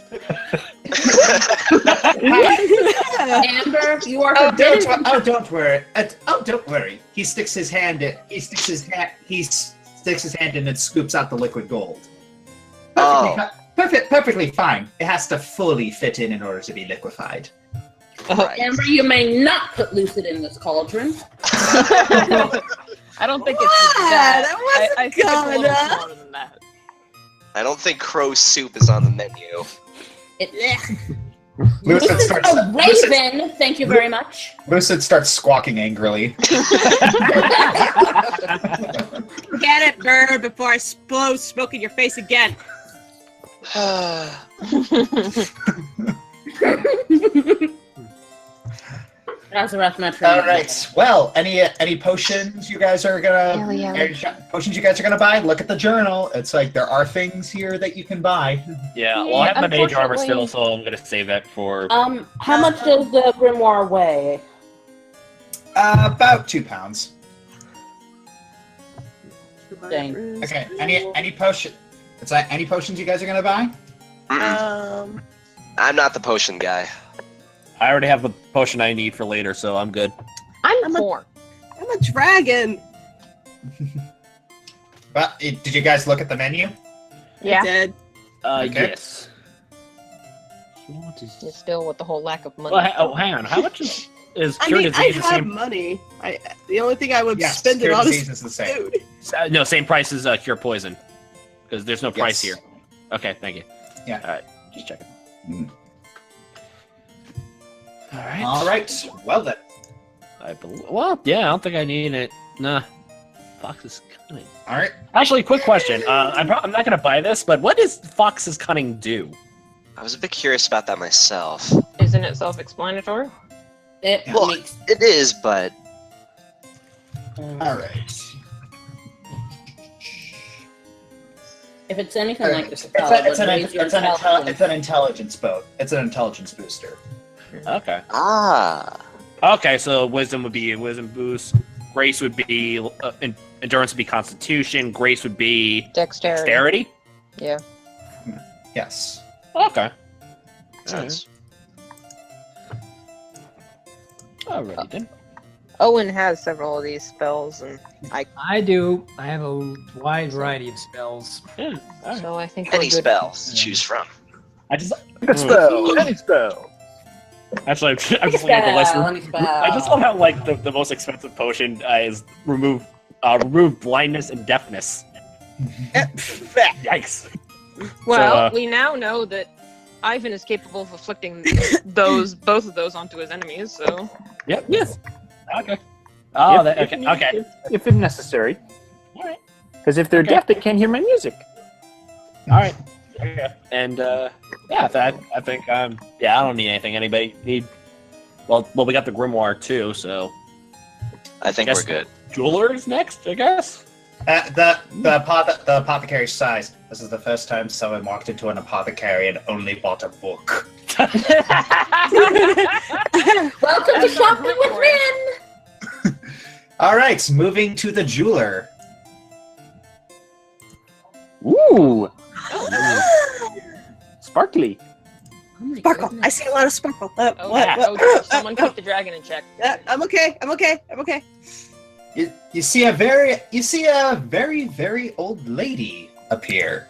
Amber, you are Oh, forbidden. don't worry. Don't worry. He sticks his hand in and scoops out the liquid gold. Perfectly fine. It has to fully fit in order to be liquefied. Right. Amber, you may not put lucid in this cauldron. I don't think it's that. That wasn't I think it's a little gonna. smaller than that. I don't think crow soup is on the menu. Lucid This is starts. a raven. Thank you very much. Lucid starts squawking angrily. Get it, bird, before I blow smoke in your face again. That's a rough metro. All right. Well, any potions you guys are gonna buy? Look at the journal. It's like there are things here that you can buy. Yeah, well, I have my mage armor still, unfortunately- so I'm gonna save that for. How much does the grimoire weigh? About 2 pounds. Dang. Okay. Any potion? It's like any potions you guys are gonna buy? I'm not the potion guy. I already have the potion I need for later, so I'm good. I'm poor. I'm a dragon. But did you guys look at the menu? Yeah. I did. Okay. Yes. You're still with the whole lack of money. Well, hang on. How much is I cure mean, I disease the have same? money. The only thing I would Yes, spend it cure on disease is is the same. food. No, same price as cure poison, because there's no price Yes. here. Okay, thank you. Yeah. All right, just checking. Mm. All right. All right. Well then. Well, yeah, I don't think I need it. Nah. Fox's cunning. All right. Actually, quick question. I'm not gonna buy this, but what does Fox's cunning do? I was a bit curious about that myself. Isn't it self-explanatory? It Well, makes. it is, but All right. If it's anything like this, It's an intelligence boat. It's an intelligence booster. Okay. okay. So wisdom would be a wisdom boost. Grace would be endurance would be constitution. Grace would be Dexterity. dexterity. Yeah. Yes. Okay. Sense. Alright then. Owen has several of these spells, and I do. I have a wide variety of spells. Yeah. Alright. so I think we're Any good. spells to choose from. I just Any spell. Any spell. actually I'm just looking at the list. Any spell. I just love how like the most expensive potion is remove blindness and deafness. Yikes. Well, we now know that Ivan is capable of afflicting both of those onto his enemies, so... Yep. Yes. Okay. Oh, okay. If necessary. All right. Because if they're deaf, they can't hear my music. All right. Okay. And I think I don't need anything. Anybody need? Well, we got the grimoire too, so I think we're good. Jeweler's next, I guess. The apothecary sighs. This is the first time someone walked into an apothecary and only bought a book. Welcome to shopping with Rin. All right, moving to the jeweler. Ooh. Sparkly. Sparkle. I see a lot of sparkle. Someone keep the dragon in check. I'm okay. You see a very very old lady appear.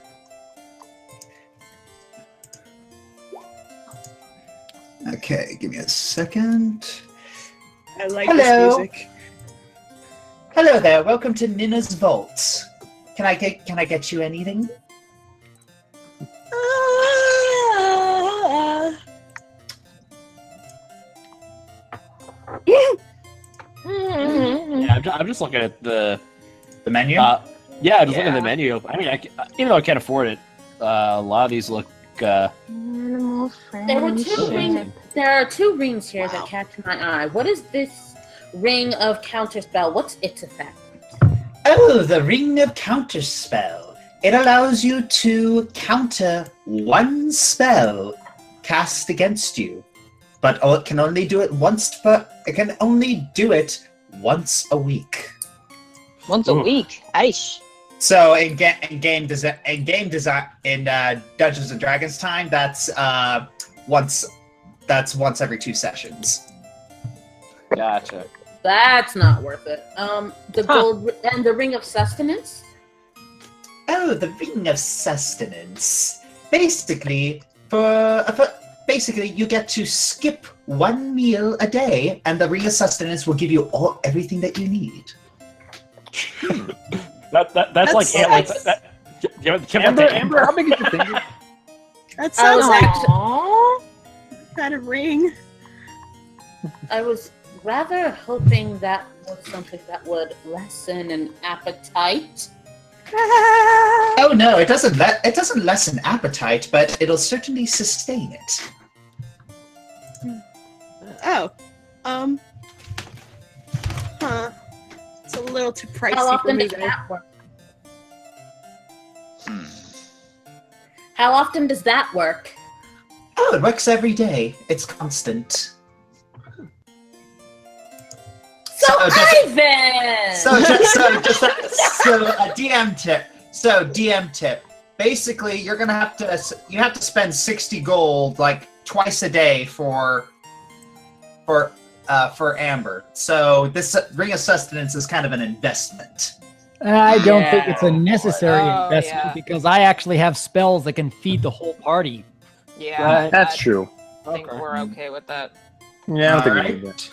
Okay, give me a second. I like this music. Hello there. Welcome to Nina's Vault. Can I get you anything? Yeah, I'm just looking at the menu. Yeah, just looking at the menu. I mean, even though I can't afford it, a lot of these look. There are two rings here that catch my eye. What is this ring of Counterspell? What's its effect? Oh, the Ring of Counterspell. It allows you to counter one spell cast against you, but it can only do it once a week. Once a week. Aish. So in Dungeons and Dragons time, that's once every 2 sessions. Gotcha. That's not worth it. The gold and the ring of sustenance. Oh, the Ring of Sustenance. Basically, you get to skip 1 meal a day, and the Ring of Sustenance will give you everything that you need. That's like nice. Amber, how big is your finger? That sounds like kind of ring. I was rather hoping that was something that would lessen an appetite. Oh no, it doesn't lessen appetite, but it'll certainly sustain it. It's a little too pricey How for often me. does that work? How often does that work? Oh, it works every day. It's constant. So Ivan! A DM tip. Basically, you have to spend 60 gold like twice a day for Amber. So this Ring of Sustenance is kind of an investment. I don't think it's a necessary investment because I actually have spells that can feed the whole party. Yeah, that's true. I think we're okay with that. Yeah, I don't think we need that.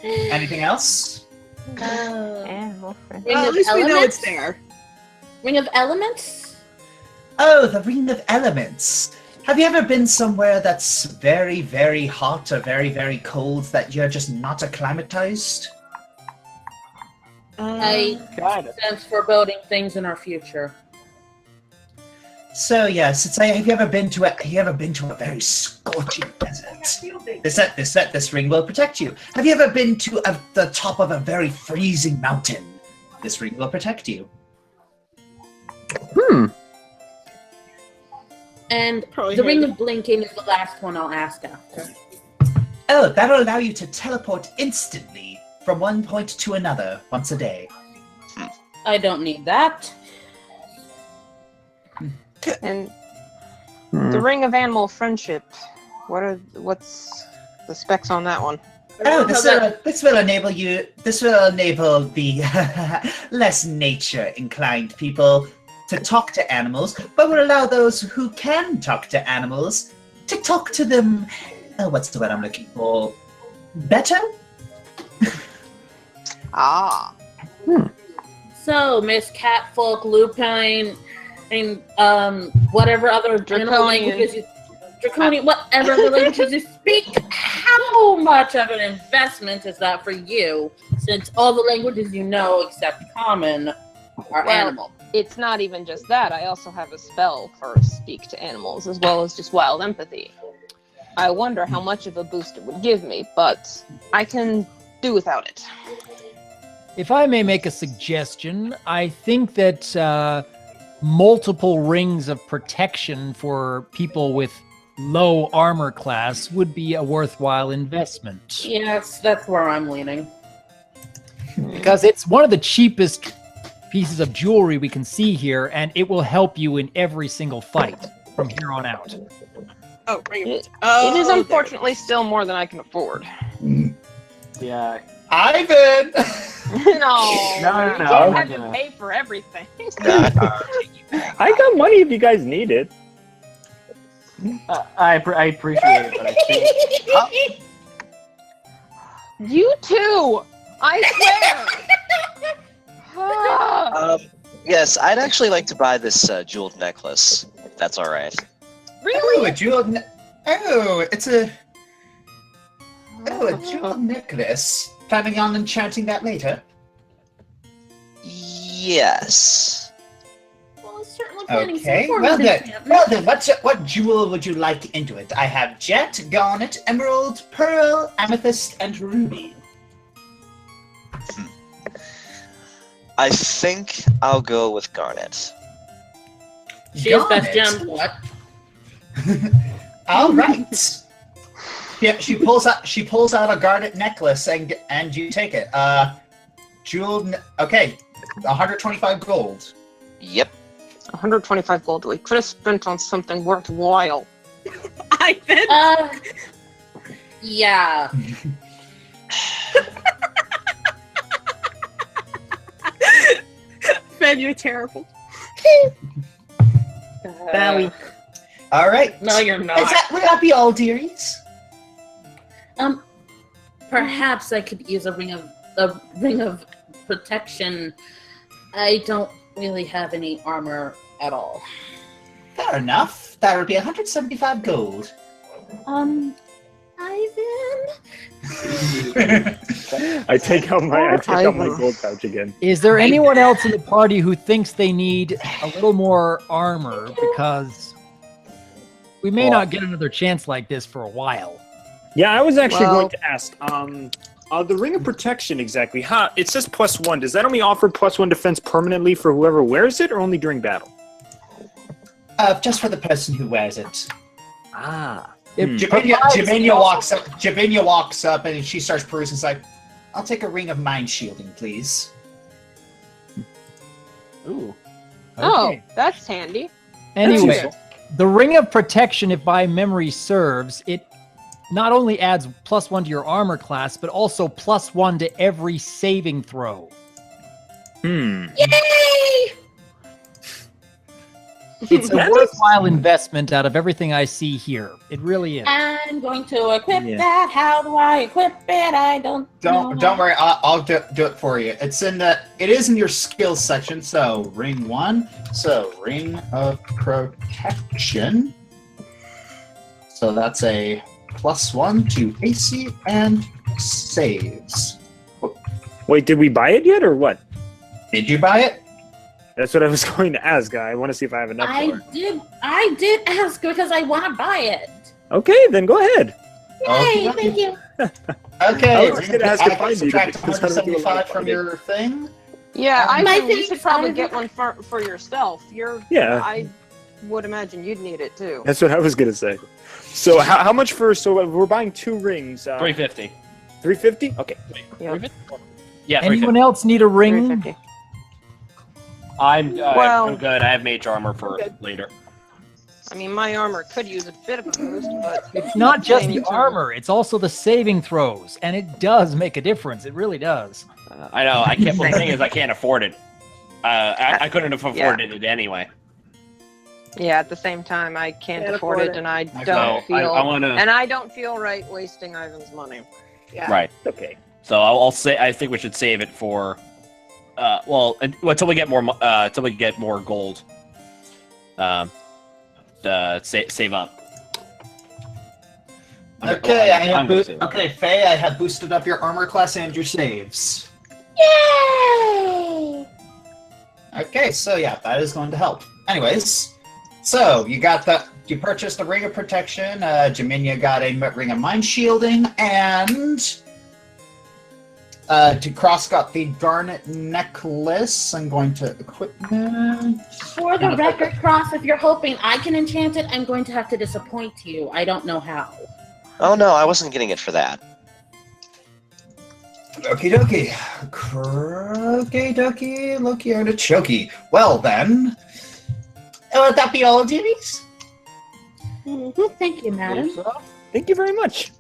Anything else? Ring At of least we know elements? it's there. Ring of elements? Oh, the Ring of Elements. Have you ever been somewhere that's very, very hot or very, very cold that you're just not acclimatized? I sense foreboding things in our future. So yes, have you ever been to a very scorching desert? This ring will protect you. Have you ever been to the top of a very freezing mountain? This ring will protect you. And Probably the ring heard. of blinking is the last one I'll ask after. Oh, that'll allow you to teleport instantly from one point to another once a day. I don't need that. And the Ring of Animal Friendship. What's the specs on that one? Oh, this will enable the less nature-inclined people to talk to animals, but will allow those who can talk to animals to talk to them. Oh, what's the word I'm looking for? Better? So, Miss Catfolk, Lupine, and whatever other general languages you... Draconian, whatever other languages you speak, how much of an investment is that for you, since all the languages you know except Common are animal? It's not even just that. I also have a spell for speak to animals, as well as just wild empathy. I wonder how much of a boost it would give me, but I can do without it. If I may make a suggestion, I think that multiple rings of protection for people with low armor class would be a worthwhile investment. Yes, that's where I'm leaning. Because it's one of the cheapest pieces of jewelry we can see here, and it will help you in every single fight from here on out. Oh, bring it. It is unfortunately still more than I can afford. Yeah. Ivan! No, you can't have to pay for everything. I got money if you guys need it. I appreciate it, but I think... You too! I swear! Yes, I'd actually like to buy this jeweled necklace, if that's alright. Really? Oh, a jeweled it's a... Oh, a jeweled necklace. Planning on enchanting that later? Yes. Well, certainly planning Okay, some well then, enchantment. what jewel would you like into it? I have jet, garnet, emerald, pearl, amethyst, and ruby. I think I'll go with garnet. She is best gem. What? All right. Yeah, she pulls out a garnet necklace and you take it. Jeweled. Okay, 125 gold. Yep. 125 gold we could have spent on something worthwhile. Ivan. Yeah. Ben, you're terrible. Bowie. All right. No, you're not. Would that be all, dearies? Perhaps I could use a ring of protection. I don't really have any armor at all. Fair enough. That would be 175 gold. Ivan. I take out my gold pouch again. Is there anyone else in the party who thinks they need a little more armor, because we may not get another chance like this for a while? Yeah, I was actually going to ask. The Ring of Protection, exactly. It says +1. Does that only offer +1 defense permanently for whoever wears it, or only during battle? Just for the person who wears it. Javinia walks up and she starts perusing. It's like, I'll take a ring of mind shielding, please. Ooh. Oh, that's handy. Anyway, the Ring of Protection, if my memory serves, it not only adds +1 to your armor class, but also +1 to every saving throw. Yay! It's a worthwhhile investment out of everything I see here. It really is. I'm going to equip that. How do I equip it? I don't know. Don't worry. I'll do it for you. It is in your skills section. So ring 1. So Ring of Protection. So that's a +1 to AC and saves. Wait, did we buy it yet, or what? Did you buy it? That's what I was going to ask. I want to see if I have enough for it. I did ask because I want to buy it. Okay, then go ahead. Yay, thank you. Okay, I was going to ask if I subtract needed it, because I don't do a lot 175 of from fighting. your thing. Yeah, I My think you thing should probably is- get one for yourself. Yeah. I would imagine you'd need it too. That's what I was going to say. So how much for... So we're buying 2 rings. 350. 350? Okay. Yeah. 350? Yeah, Anyone else need a ring? 350. I'm Well- good. I have mage armor for later. I mean, my armor could use a bit of a boost, but It's not just the armor, it's also the saving throws, and it does make a difference. It really does. I know. I can't. Well, the thing is, I can't afford it. I couldn't have afforded it anyway. yeah, at the same time, I can't afford it, and I So don't feel. I want to. And I don't feel right wasting Ivan's money. Yeah. Right. Okay. So I'll say. I think we should save it for until we get more gold. Save up. Okay, Faye, I have boosted up your armor class and your saves. Yay! Okay, so yeah, that is going to help. Anyways, so you purchased a ring of protection. Jaminia got a ring of mind shielding, and Cross got the garnet necklace. I'm going to equipment. For the record, Cross, if you're hoping I can enchant it, I'm going to have to disappoint you. I don't know how. Oh no, I wasn't getting it for that. Okie dokie. Croaky dokie, Loki artichoke. Well then, would that be all, dearies? Thank you, madam. Thank you very much.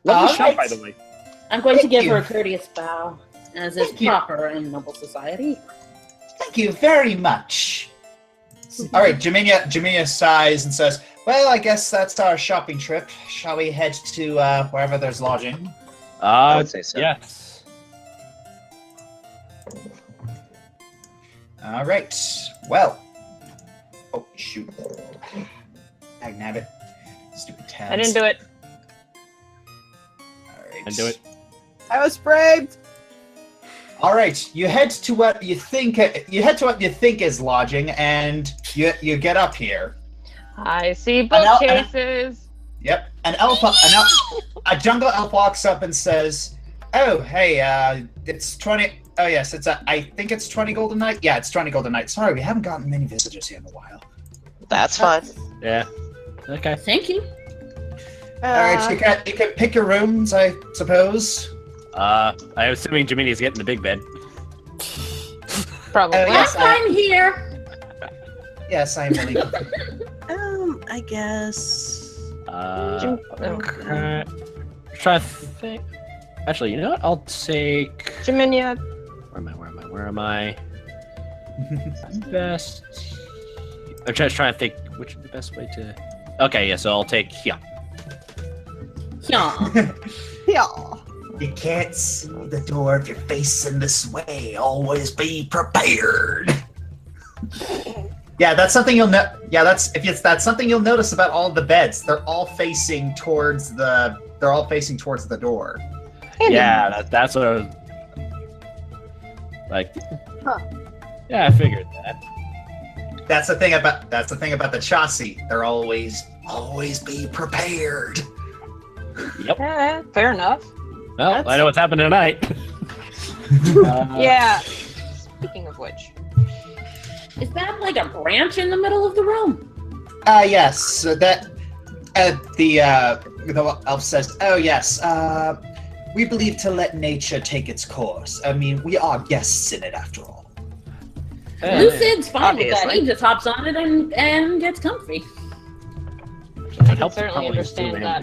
Lovely shot, by the way. I'm going to Thank give you. her a courteous bow, as is Thank you. proper in noble society. Thank you very much. All right, Jaminia sighs and says, well, I guess that's our shopping trip. Shall we head to wherever there's lodging? I would say so. Yes. All right. Well. Oh, shoot. Dagnabbit. Stupid tabs. I didn't do it. All right. And do it. I was braved. All right. You head to what you think is lodging, and you get up here. I see elf- bookcases. Yep. A jungle elf walks up and says, "Oh, hey, it's 20. Oh, yes, I think it's 20 gold a night. Yeah, it's 20 gold a night. Sorry, we haven't gotten many visitors here in a while. That's fine. Yeah. Okay. Thank you. All right, so you can pick your rooms, I suppose. I'm assuming Jamini's getting the big bed. Probably. yes, I'm here. Yes, I'm really. I guess. Okay. Try to think. Actually, you know what? I'll take. Jaminia. Where am I? Best. I'm just trying to think which is the best way to. Okay, yeah. So I'll take here. Yeah. Yeah. You can't see the door if you're facing this way. Always be prepared. Yeah, that's something you'll know. Yeah, that's something you'll notice about all the beds. They're all facing towards the door. Yeah, that's what I was like. Huh. Yeah, I figured that. That's the thing about the chassis. They're always be prepared. Yep. Yeah, fair enough. Well, I know what's happening tonight. Yeah. Speaking of which. Is that like a branch in the middle of the room? Yes. So that the elf says, "Oh yes. We believe to let nature take its course. I mean, we are guests in it after all." Lucid's fine with that. obviously. He just hops on it and gets comfy. I can certainly understand that.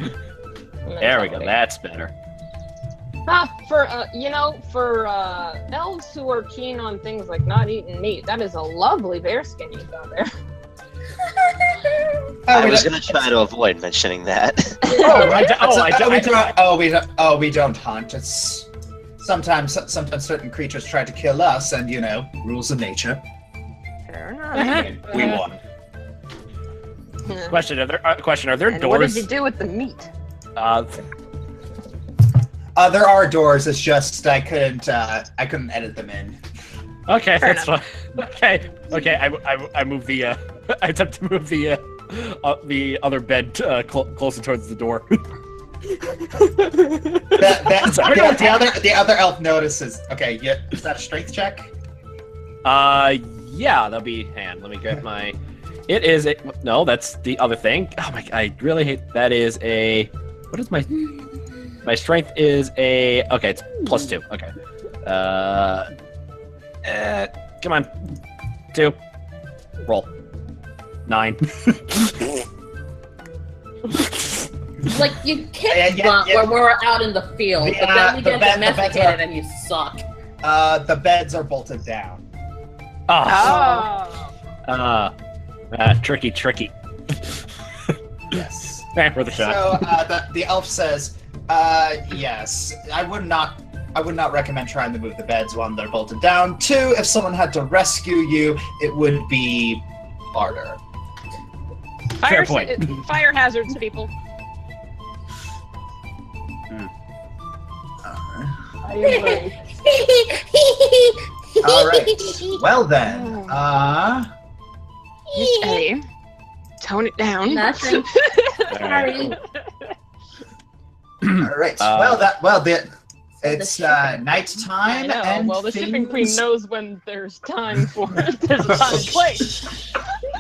There we go. That's better. For elves who are keen on things like not eating meat, that is a lovely bearskin you've got there. I was going to try to avoid mentioning that. We don't hunt. It's sometimes certain creatures try to kill us, and rules of nature. Fair enough. We won. Question: Are there And doors? what did you do with the meat? There are doors. It's just I couldn't edit them in. Okay, Fair that's fine. Okay. I move the. I attempt to move the other bed closer towards the door. The other elf notices. Okay, yeah. Is that a strength check? Yeah, that'll be hand. Let me get my. It is a no. That's the other thing. Oh my! I really hate. That is a. What is my? My strength is a. Okay, it's +2. Okay. Come on. 2. Roll. 9. Like you kick butt when we're out in the field, but then we get domesticated and you suck. The beds are bolted down. Tricky. Yes. Worth a shot. So the elf says, yes, I would not I would not recommend trying to move the beds when they're bolted down. 2, if someone had to rescue you, it would be harder. Fair point. Fire hazards, people. All right. Well then, Hey, tone it down. Nothing. Sorry. all right. It's nighttime, and well, the shipping queen things- knows when there's time for it. There's a time and place.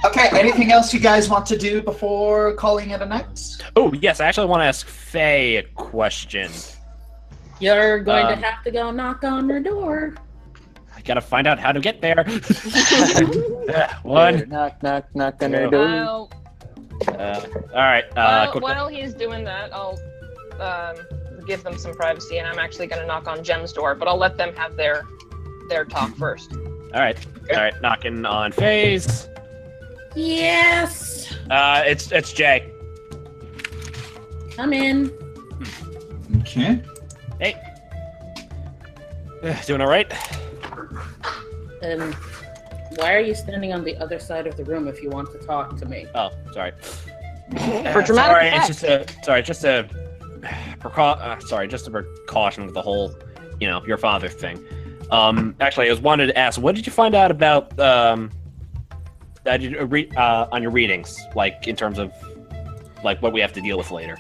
Okay. Anything else you guys want to do before calling it a night? Oh, yes, I actually want to ask Faye a question. You're going to have to go knock on her door. I gotta find out how to get there. One. Knock, knock, knock on Two. her door. Well, Alright, while he's doing that, I'll give them some privacy, and I'm actually going to knock on Jem's door, but I'll let them have their talk first. Alright, knocking on Faye's. Yes. It's Jay. Come in. Okay. Hey. Doing alright? Why are you standing on the other side of the room if you want to talk to me? Oh, sorry. For dramatic effect. Just a precaution with the whole, your father thing. Actually, I wanted to ask, what did you find out about on your readings, like in terms of like what we have to deal with later,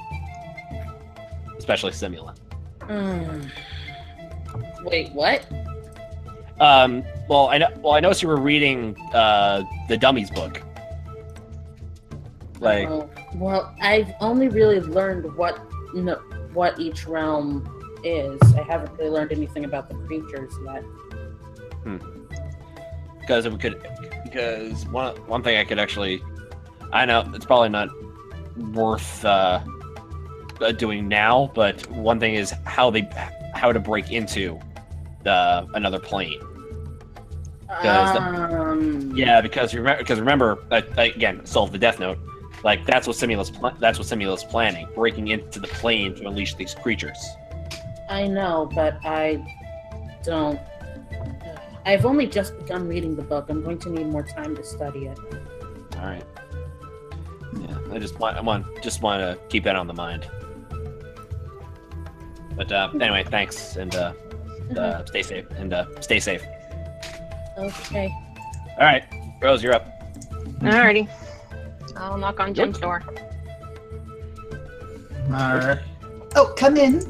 especially Simula? Wait, what? Well, I noticed you were reading the Dummies book. Like, well, I've only really learned what each realm is. I haven't really learned anything about the creatures yet. Because one thing I could actually, I know it's probably not worth doing now, but one thing is how to break into another plane. Because remember, again, solve the Death Note. Like that's what Simula's planning, breaking into the plane to unleash these creatures. I know, but I don't. I've only just begun reading the book. I'm going to need more time to study it. All right. Yeah, I just want to keep that on the mind. But anyway, thanks, and stay safe. Stay safe. Okay. All right, Rose, you're up. Alrighty. I'll knock on Jim's door. Oh, come in.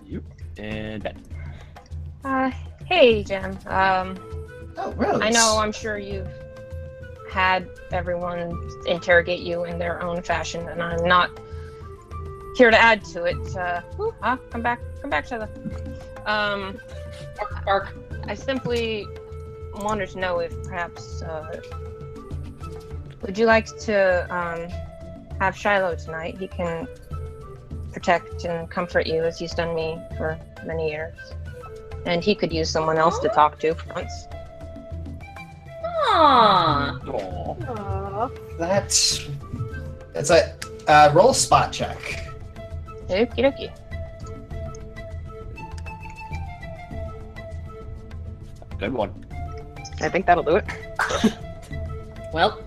You and Ben. Hey, Jim. Oh, Rose. I'm sure you've had everyone interrogate you in their own fashion, and I'm not here to add to it. Come back to the. Bark. I simply wanted to know if perhaps would you like to have Shiloh tonight? He can protect and comfort you as he's done me for many years, and he could use someone else to talk to for once. Aww. It's a roll spot check. Okie dokie. Good one. I think that'll do it. Well,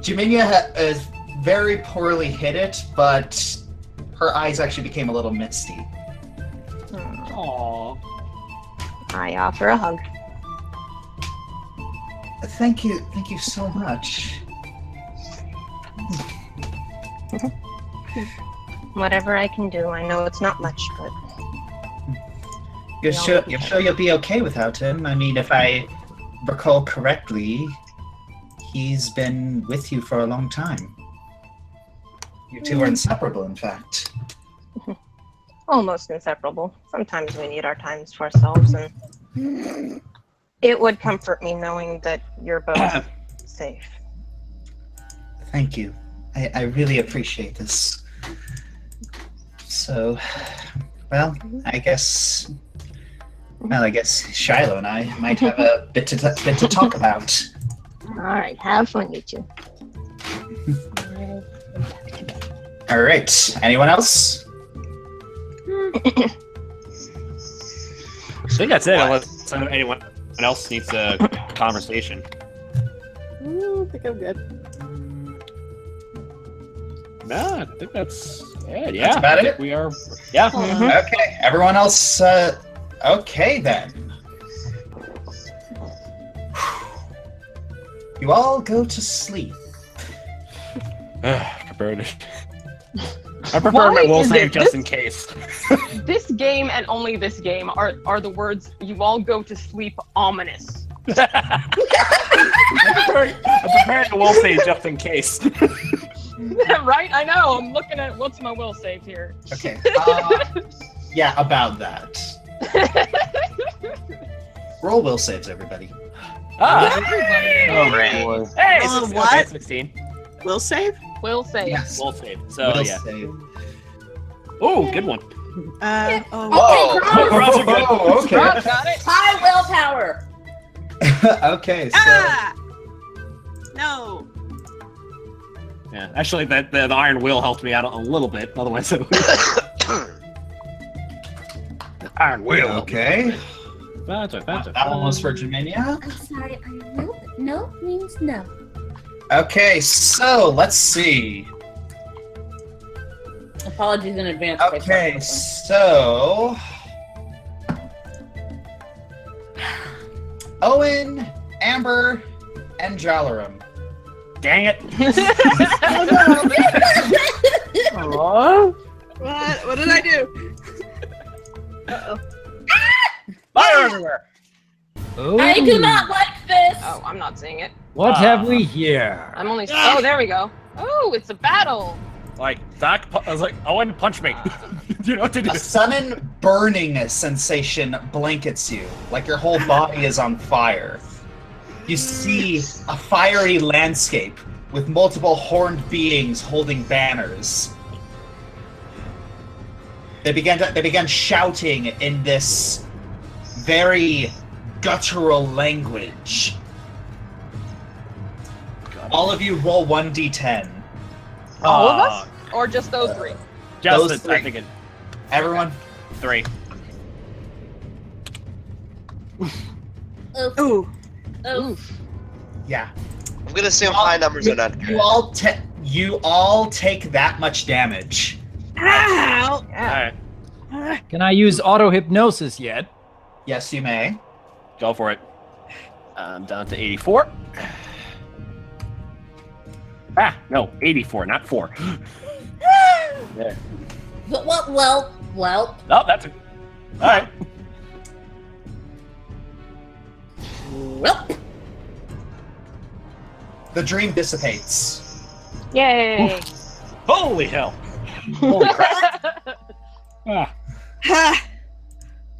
Jaminia has very poorly hit it, but her eyes actually became a little misty. Aww. I offer a hug. Thank you so much. Whatever I can do. I know it's not much, but You're sure you'll be okay without him? I mean, if I recall correctly, he's been with you for a long time. You two are inseparable, in fact. almost inseparable. Sometimes we need our times to ourselves, and it would comfort me knowing that you're both safe. Thank you. I really appreciate this. So, well, I guess Shiloh and I might have a bit to talk about. All right, have fun, you two. All right. Anyone else? think that's it, unless anyone else needs a conversation. I think I'm good. No, I think that's it. Yeah, That's about I think it? we are. Yeah. Okay, everyone else. Okay then. You all go to sleep. Prepared. I prefer my will save just in case. This game and only this game are the words "you all go to sleep" ominous. I'm preparing a will save just in case. Right? I know. I'm looking at what's my will save here. Okay. Yeah, about that. Roll will saves, everybody. Oh, boy. Hey, What? 16. Will save? Will save. Yes. Will save. So, will yeah. save. Oh, good one. Okay, Whoa. Cross. Oh, okay. Rob got it. High willpower. Okay, so No. Yeah, actually, the iron will helped me out a little bit. Otherwise, it would... Iron will. okay. Faster. That one was for Jaminia. I'm sorry, I will. No means no. Okay, so let's see. Apologies in advance. if I Okay, start so Owen, Amber, and Jalaram. Dang it. What did I do? Uh-oh. Fire everywhere. Oh, I do not like this. Oh, I'm not seeing it. What have we here? I'm only. Oh, there we go. Oh, it's a battle. Like, Doc, I was like, Owen, punch me. You know what to do. A sudden burning sensation blankets you, like your whole body is on fire. You see a fiery landscape with multiple horned beings holding banners. They began shouting in this very guttural language. All of you roll 1d10. All of us, or just those three? Just Those I three. think Everyone? 3. Ooh. Oof. Yeah. I'm gonna assume high numbers are not You good. you all take that much damage. Ow! Yeah. Alright, Can I use auto hypnosis yet? Yes, you may. go for it. I'm down to 84. Ah, no, 84, not 4. There. Well. Oh, that's it. Alright. Well. The dream dissipates. Yay! Holy hell. Holy crap. Ah. Ha!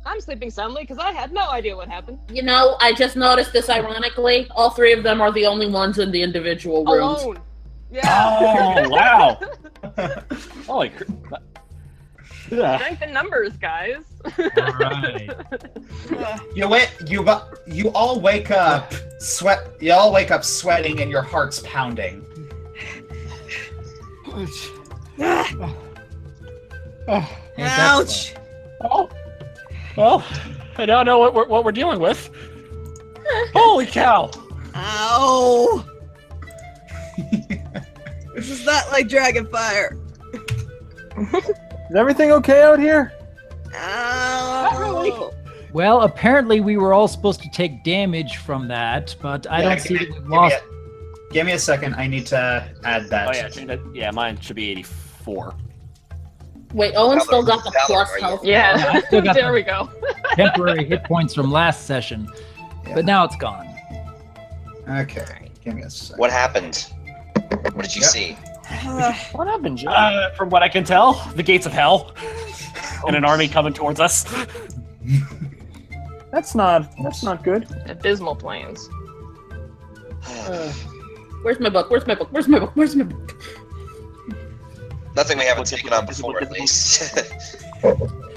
I'm sleeping soundly because I had no idea what happened. You know, I just noticed this ironically. All three of them are the only ones in the individual rooms. Alone. Yeah. Oh, wow. Holy crap. Strength in numbers, guys. All right. You all wake up sweating and your heart's pounding. Ouch! Oh. Well, I don't know what we're dealing with. Holy cow. Ow! This is not like Dragonfire. Is everything okay out here? Ow! Well, apparently we were all supposed to take damage from that, but I don't see that we've lost. Give me a second. I need to add that. Oh, yeah, mine should be 84. Wait, Owen still got the Valor, plus are you- health. Yeah. I still got There the we go. temporary hit points from last session, but now it's gone. Okay. Give me a second. What happened? What did you Yep. see? What happened, Jim? From what I can tell, the gates of hell and an army coming towards us. That's not good. Abysmal plains. Where's my book? Nothing we haven't taken on before, at least. All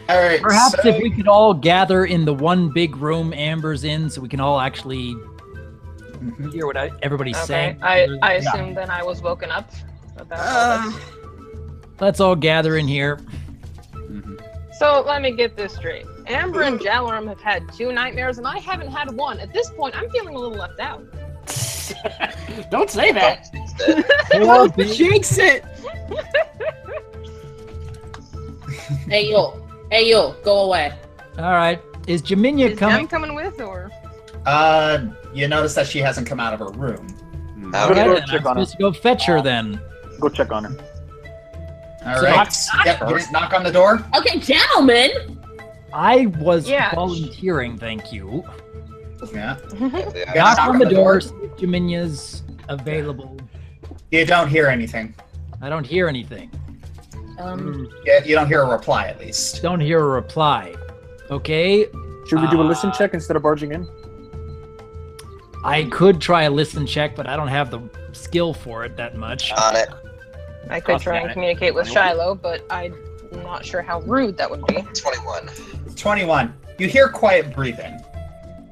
right. Perhaps so- if we could all gather in the one big room Amber's in, so we can all actually hear what everybody's saying. I Yeah. assume then I was woken up about all this. Let's all gather in here. So let me get this straight. Amber and Jalarum have had 2 nightmares, and I haven't had one. At this point, I'm feeling a little left out. Don't say that. Don't jinx it. Hey yo, go away. All right. Is Jaminia Is coming? Em coming with, or? You notice that she hasn't come out of her room. All Okay. right, Go then. I'm check on her. supposed to go fetch her then. Go check on her. All So right. knock Yep, you first. just knock on the door. Okay, gentlemen. I was Yeah. volunteering, thank you. Yeah. Yeah. Knock on the door, see if Jaminia's available. You don't hear anything. I don't hear anything. Yeah, you don't hear a reply, at least. Don't hear a reply. Okay. Should we do a listen check instead of barging in? I could try a listen check, but I don't have the skill for it that much. On it. I could try and communicate with Shiloh, but I'm not sure how rude that would be. 21. 21. You hear quiet breathing.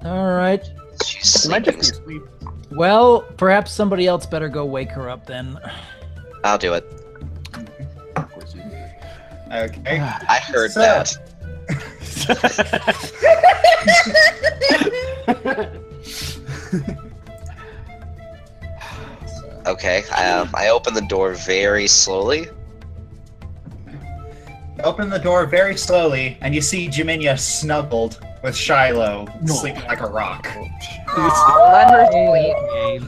All right. She's She might sleeping. just be asleep. Well, perhaps somebody else better go wake her up then. I'll do it. Okay. I heard So- that. Okay, I open the door very slowly. Open the door very slowly, and you see Jaminia snuggled with Shiloh, sleeping like a rock. Let her sleep. Okay.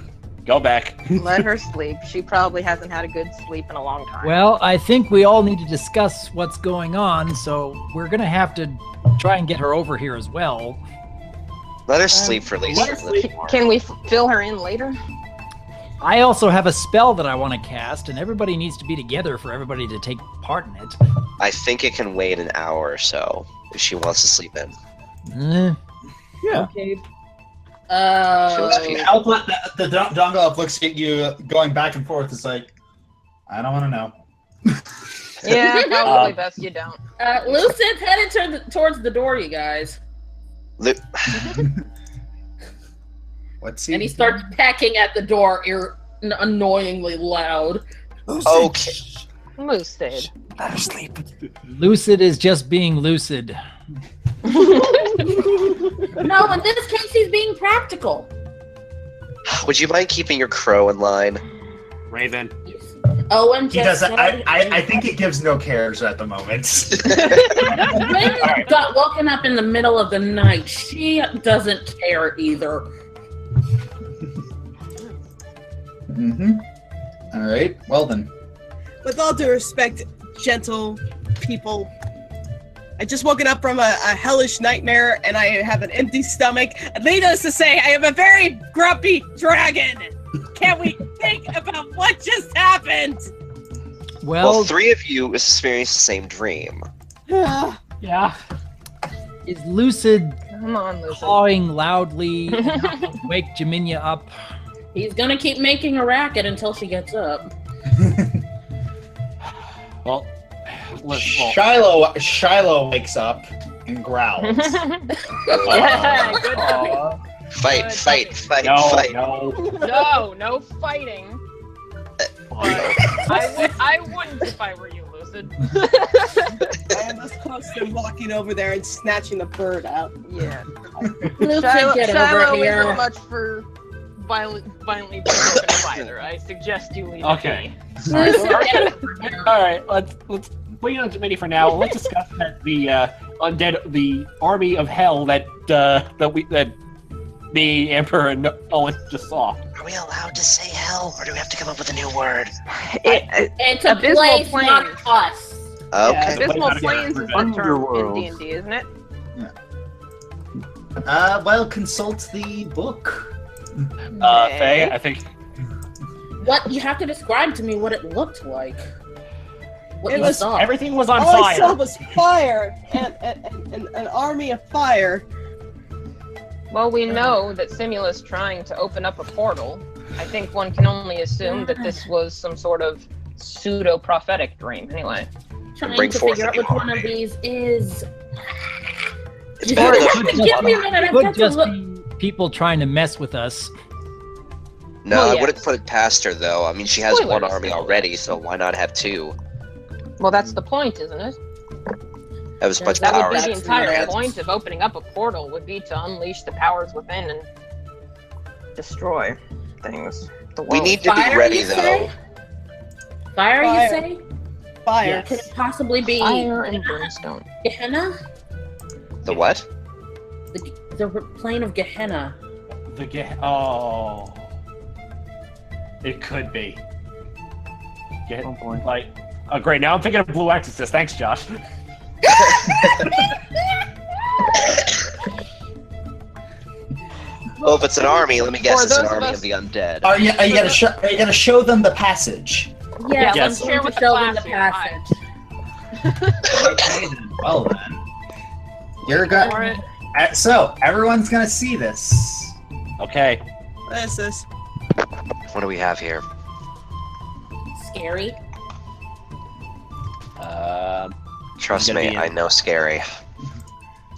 Go back. Let her sleep. She probably hasn't had a good sleep in a long time. Well, I think we all need to discuss what's going on, so we're gonna have to try and get her over here as well. Let her sleep for at least let her a little more. Can we fill her in later? I also have a spell that I want to cast, and everybody needs to be together for everybody to take part in it. I think it can wait an hour or so if she wants to sleep in. Yeah. Okay. Elf, the Dongle Elf looks at you going back and forth. It's like, I don't want to know. Yeah, probably best you don't. Lucid's headed towards the door, you guys. What's And he starts pecking at the door, annoyingly loud. Okay. Lucid. Let her sleep. Lucid is just being lucid. No, in this case, he's being practical. Would you mind keeping your crow in line? Raven. Owen He just doesn't. said- I think he gives no cares at the moment. Raven got woken up in the middle of the night. She doesn't care either. All right. Well then. With all due respect, gentle people, I just woken up from a hellish nightmare and I have an empty stomach. And needless to say, I am a very grumpy dragon. Can we think about what just happened? Well, Well, 3 of you experienced the same dream. Yeah. is Lucid Come on, Lucid. clawing loudly enough to wake Jaminia up? He's gonna keep making a racket until she gets up. Well, Shiloh wakes up and growls. Yeah, good puppy. Fight, fight, fight, no, fight. no. No fighting. I wouldn't if I were you, Lucid. I am this close to walking over there and snatching the bird out. Yeah. Lucid, get over Shiloh here. isn't much for violently breaking up either. I suggest you leave Okay. it be. Lucid, get over here. All right, let's wait on Jiminy for now. Let's discuss the undead, the army of hell that me, Amber, and Owen just saw. Are we allowed to say hell, or do we have to come up with a new word? It's a Abysmal place, not Plains. us. Okay. Abysmal But- Plains is the term in D&D, isn't it? Well, consult the book. Faye, I think. What you have to describe to me what it looked like. What It you was saw. Everything was on All I saw fire. was fire and an army of fire. Well, we know that Simula's trying to open up a portal. I think one can only assume that this was some sort of pseudo-prophetic dream, anyway. Trying Bring to forth figure a out new which one of army. these is. It's better than Give me a minute. I've Could got to just look. be people trying to mess with us. No, Well, I yes. wouldn't put it past her though. I mean, she has one Spoilers. army already, so why not have 2? Well, that's the point, isn't it? Have as much That That power would as be the we entire can. point of opening up a portal, would be to unleash the powers within and destroy things. The We world. need to be Fire, ready, you though. say? Fire, you Fire. say? Fire. Could it possibly be Fire and brimstone. Gehenna? The what? The plane of Gehenna. Oh. It could be. Like, oh, great. Now I'm thinking of Blue Exorcist. Thanks, Josh. Well, if it's an army, let me guess For it's an those of army us- of the undead. Are you gonna show them the passage? Yes, Yes. I'm Share going with to the show them the class here. passage. Okay, then. Well then, you're For going. it. So everyone's gonna see this. Okay. What is this? What do we have here? Scary. Trust Gonna me, be I in- know scary.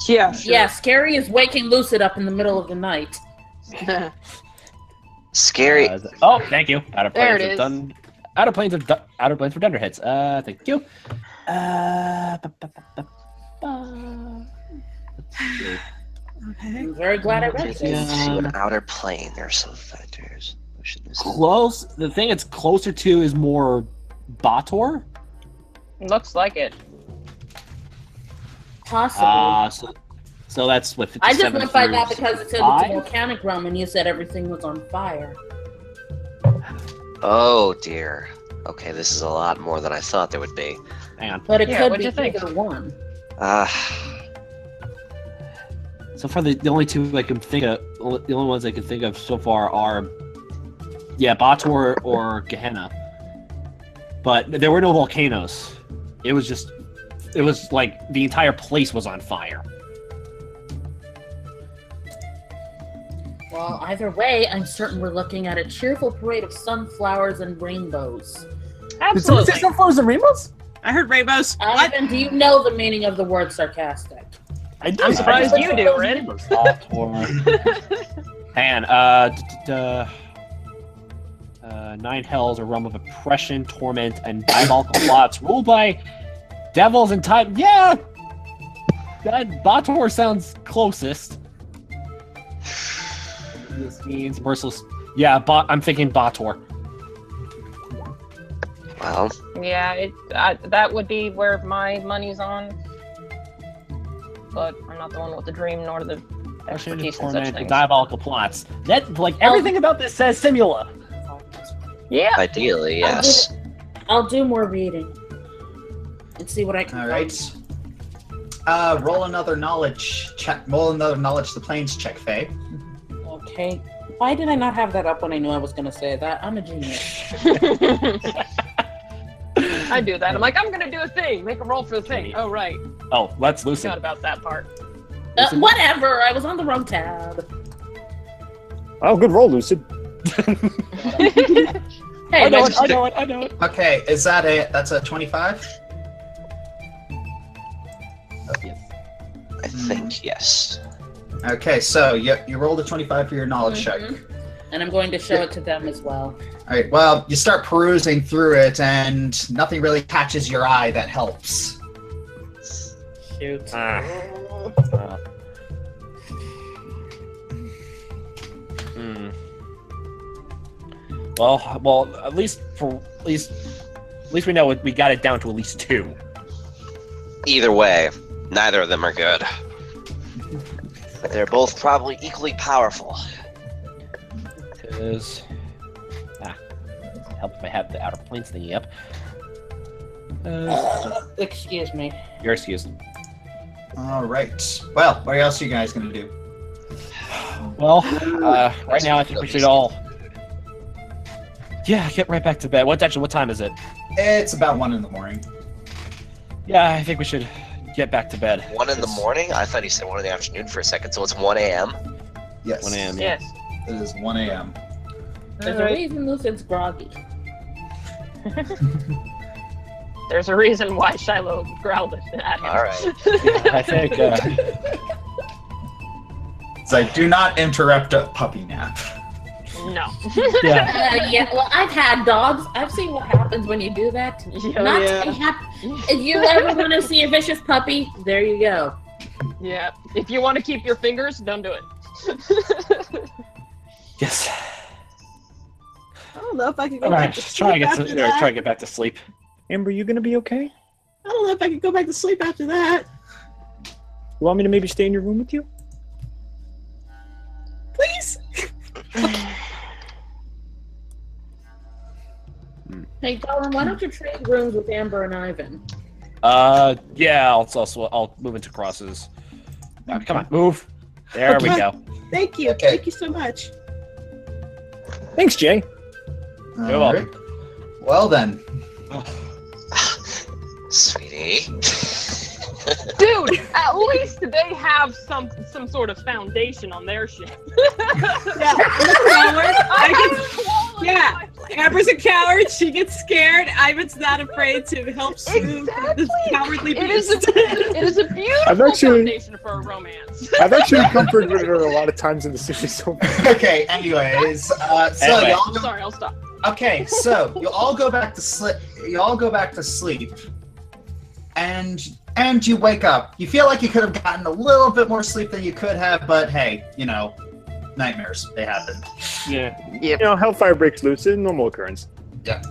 Yeah, sure. Yeah, Scary is waking Lucid up in the middle of the night. Scary. Oh, thank you. Out of There planes it of is. dun. Out of planes for Dunderheads. Thank you. Let's see. Okay. I'm very glad I read To this. an outer plane, there are some factors. Close. The thing it's closer to is more Bator. Looks like it. Possibly. So that's what. I just 57 went by through that because it said it's a 65? volcanic realm and you said everything was on fire. Oh dear. Okay, this is a lot more than I thought there would be. Hang on. But it Yeah, could what'd be you think? either one. So far, the only two I can think of, the only ones I can think of so far are, Bator or Gehenna. But there were no volcanoes. It was like the entire place was on fire. Well, either way, I'm certain we're looking at a cheerful parade of sunflowers and rainbows. Absolutely. sunflowers and rainbows? I heard rainbows. What? Ivan, do you know the meaning of the word sarcastic? I do. I'm surprised you do, Rin. Hang on. 9 hells, a realm of oppression, torment, and diabolical plots ruled by devils and time. Yeah! That Bator sounds closest. This means merciless. Yeah, I'm thinking Bator. Well, Yeah, that would be where my money's on. But I'm not the one with the dream nor the Oppression, expertise in such torment, and things. diabolical plots. That, like, everything about this says Simula. Yeah. ideally, yes. I'll do more reading and see what I can All find. right. Roll another knowledge check. Roll another knowledge the planes check, Faye. Okay. Why did I not have that up when I knew I was going to say that? I'm a genius. I do that. I'm like, I'm gonna do a thing. Make a roll for the thing. Oh, right. Oh, let's Forgot loosen. about that part. Whatever. I was on the wrong tab. Oh, good roll, Lucid. Hey, I know let's- it, I know it. Okay, that's a 25? I think yes. Okay, so you rolled a 25 for your knowledge check. Mhm. And I'm going to show it to them as well. All right, well, you start perusing through it, and nothing really catches your eye that helps. Shoot. Well, at least we know we got it down to at least 2. Either way, neither of them are good. But they're both probably equally powerful. Because help if I have the outer planes thingy up. Excuse me. You're excused. All right. Well, what else are you guys gonna do? Well, right now I think we should all. Yeah, get right back to bed. What time is it? It's about 1 in the morning. Yeah, I think we should get back to bed. 1 in the morning? I thought he said 1 in the afternoon for a second, so it's 1 a.m.? Yes. 1 a.m. Yeah. Yes. It is 1 a.m. There's a reason Lucid's groggy. There's a reason why Shiloh growled at him. Alright. I think. It's like, do not interrupt a puppy nap. No. Yeah, well, I've had dogs. I've seen what happens when you do that. If you ever want to see a vicious puppy, there you go. Yeah. If you want to keep your fingers, don't do it. Yes. I don't know if I can go All back right, to try sleep after that. to get back to sleep. Amber, you gonna be okay? I don't know if I can go back to sleep after that. You want me to maybe stay in your room with you? Please? Hey, Gollum, why don't you trade rooms with Amber and Ivan? Yeah, I'll move into crosses. Come on, move. There we go. Thank you. Okay. Thank you so much. Thanks, Jay. You're welcome. Well then. Sweetie. Dude, at least they have some sort of foundation on their shit. Yeah, I'm a coward. Yeah, Amber's a coward. She gets scared. Ivan's not afraid to help soothe this cowardly beast. It is a beautiful foundation for a romance. I've actually comforted her a lot of times in the series. So Okay, anyways, Anyway. y'all go. Sorry, I'll stop. Okay, so you all go back to sleep. You all go back to sleep, and you wake up. You feel like you could have gotten a little bit more sleep than you could have, but hey, nightmares, they happen. yeah, Hellfire breaks loose. It's a normal occurrence. Yeah.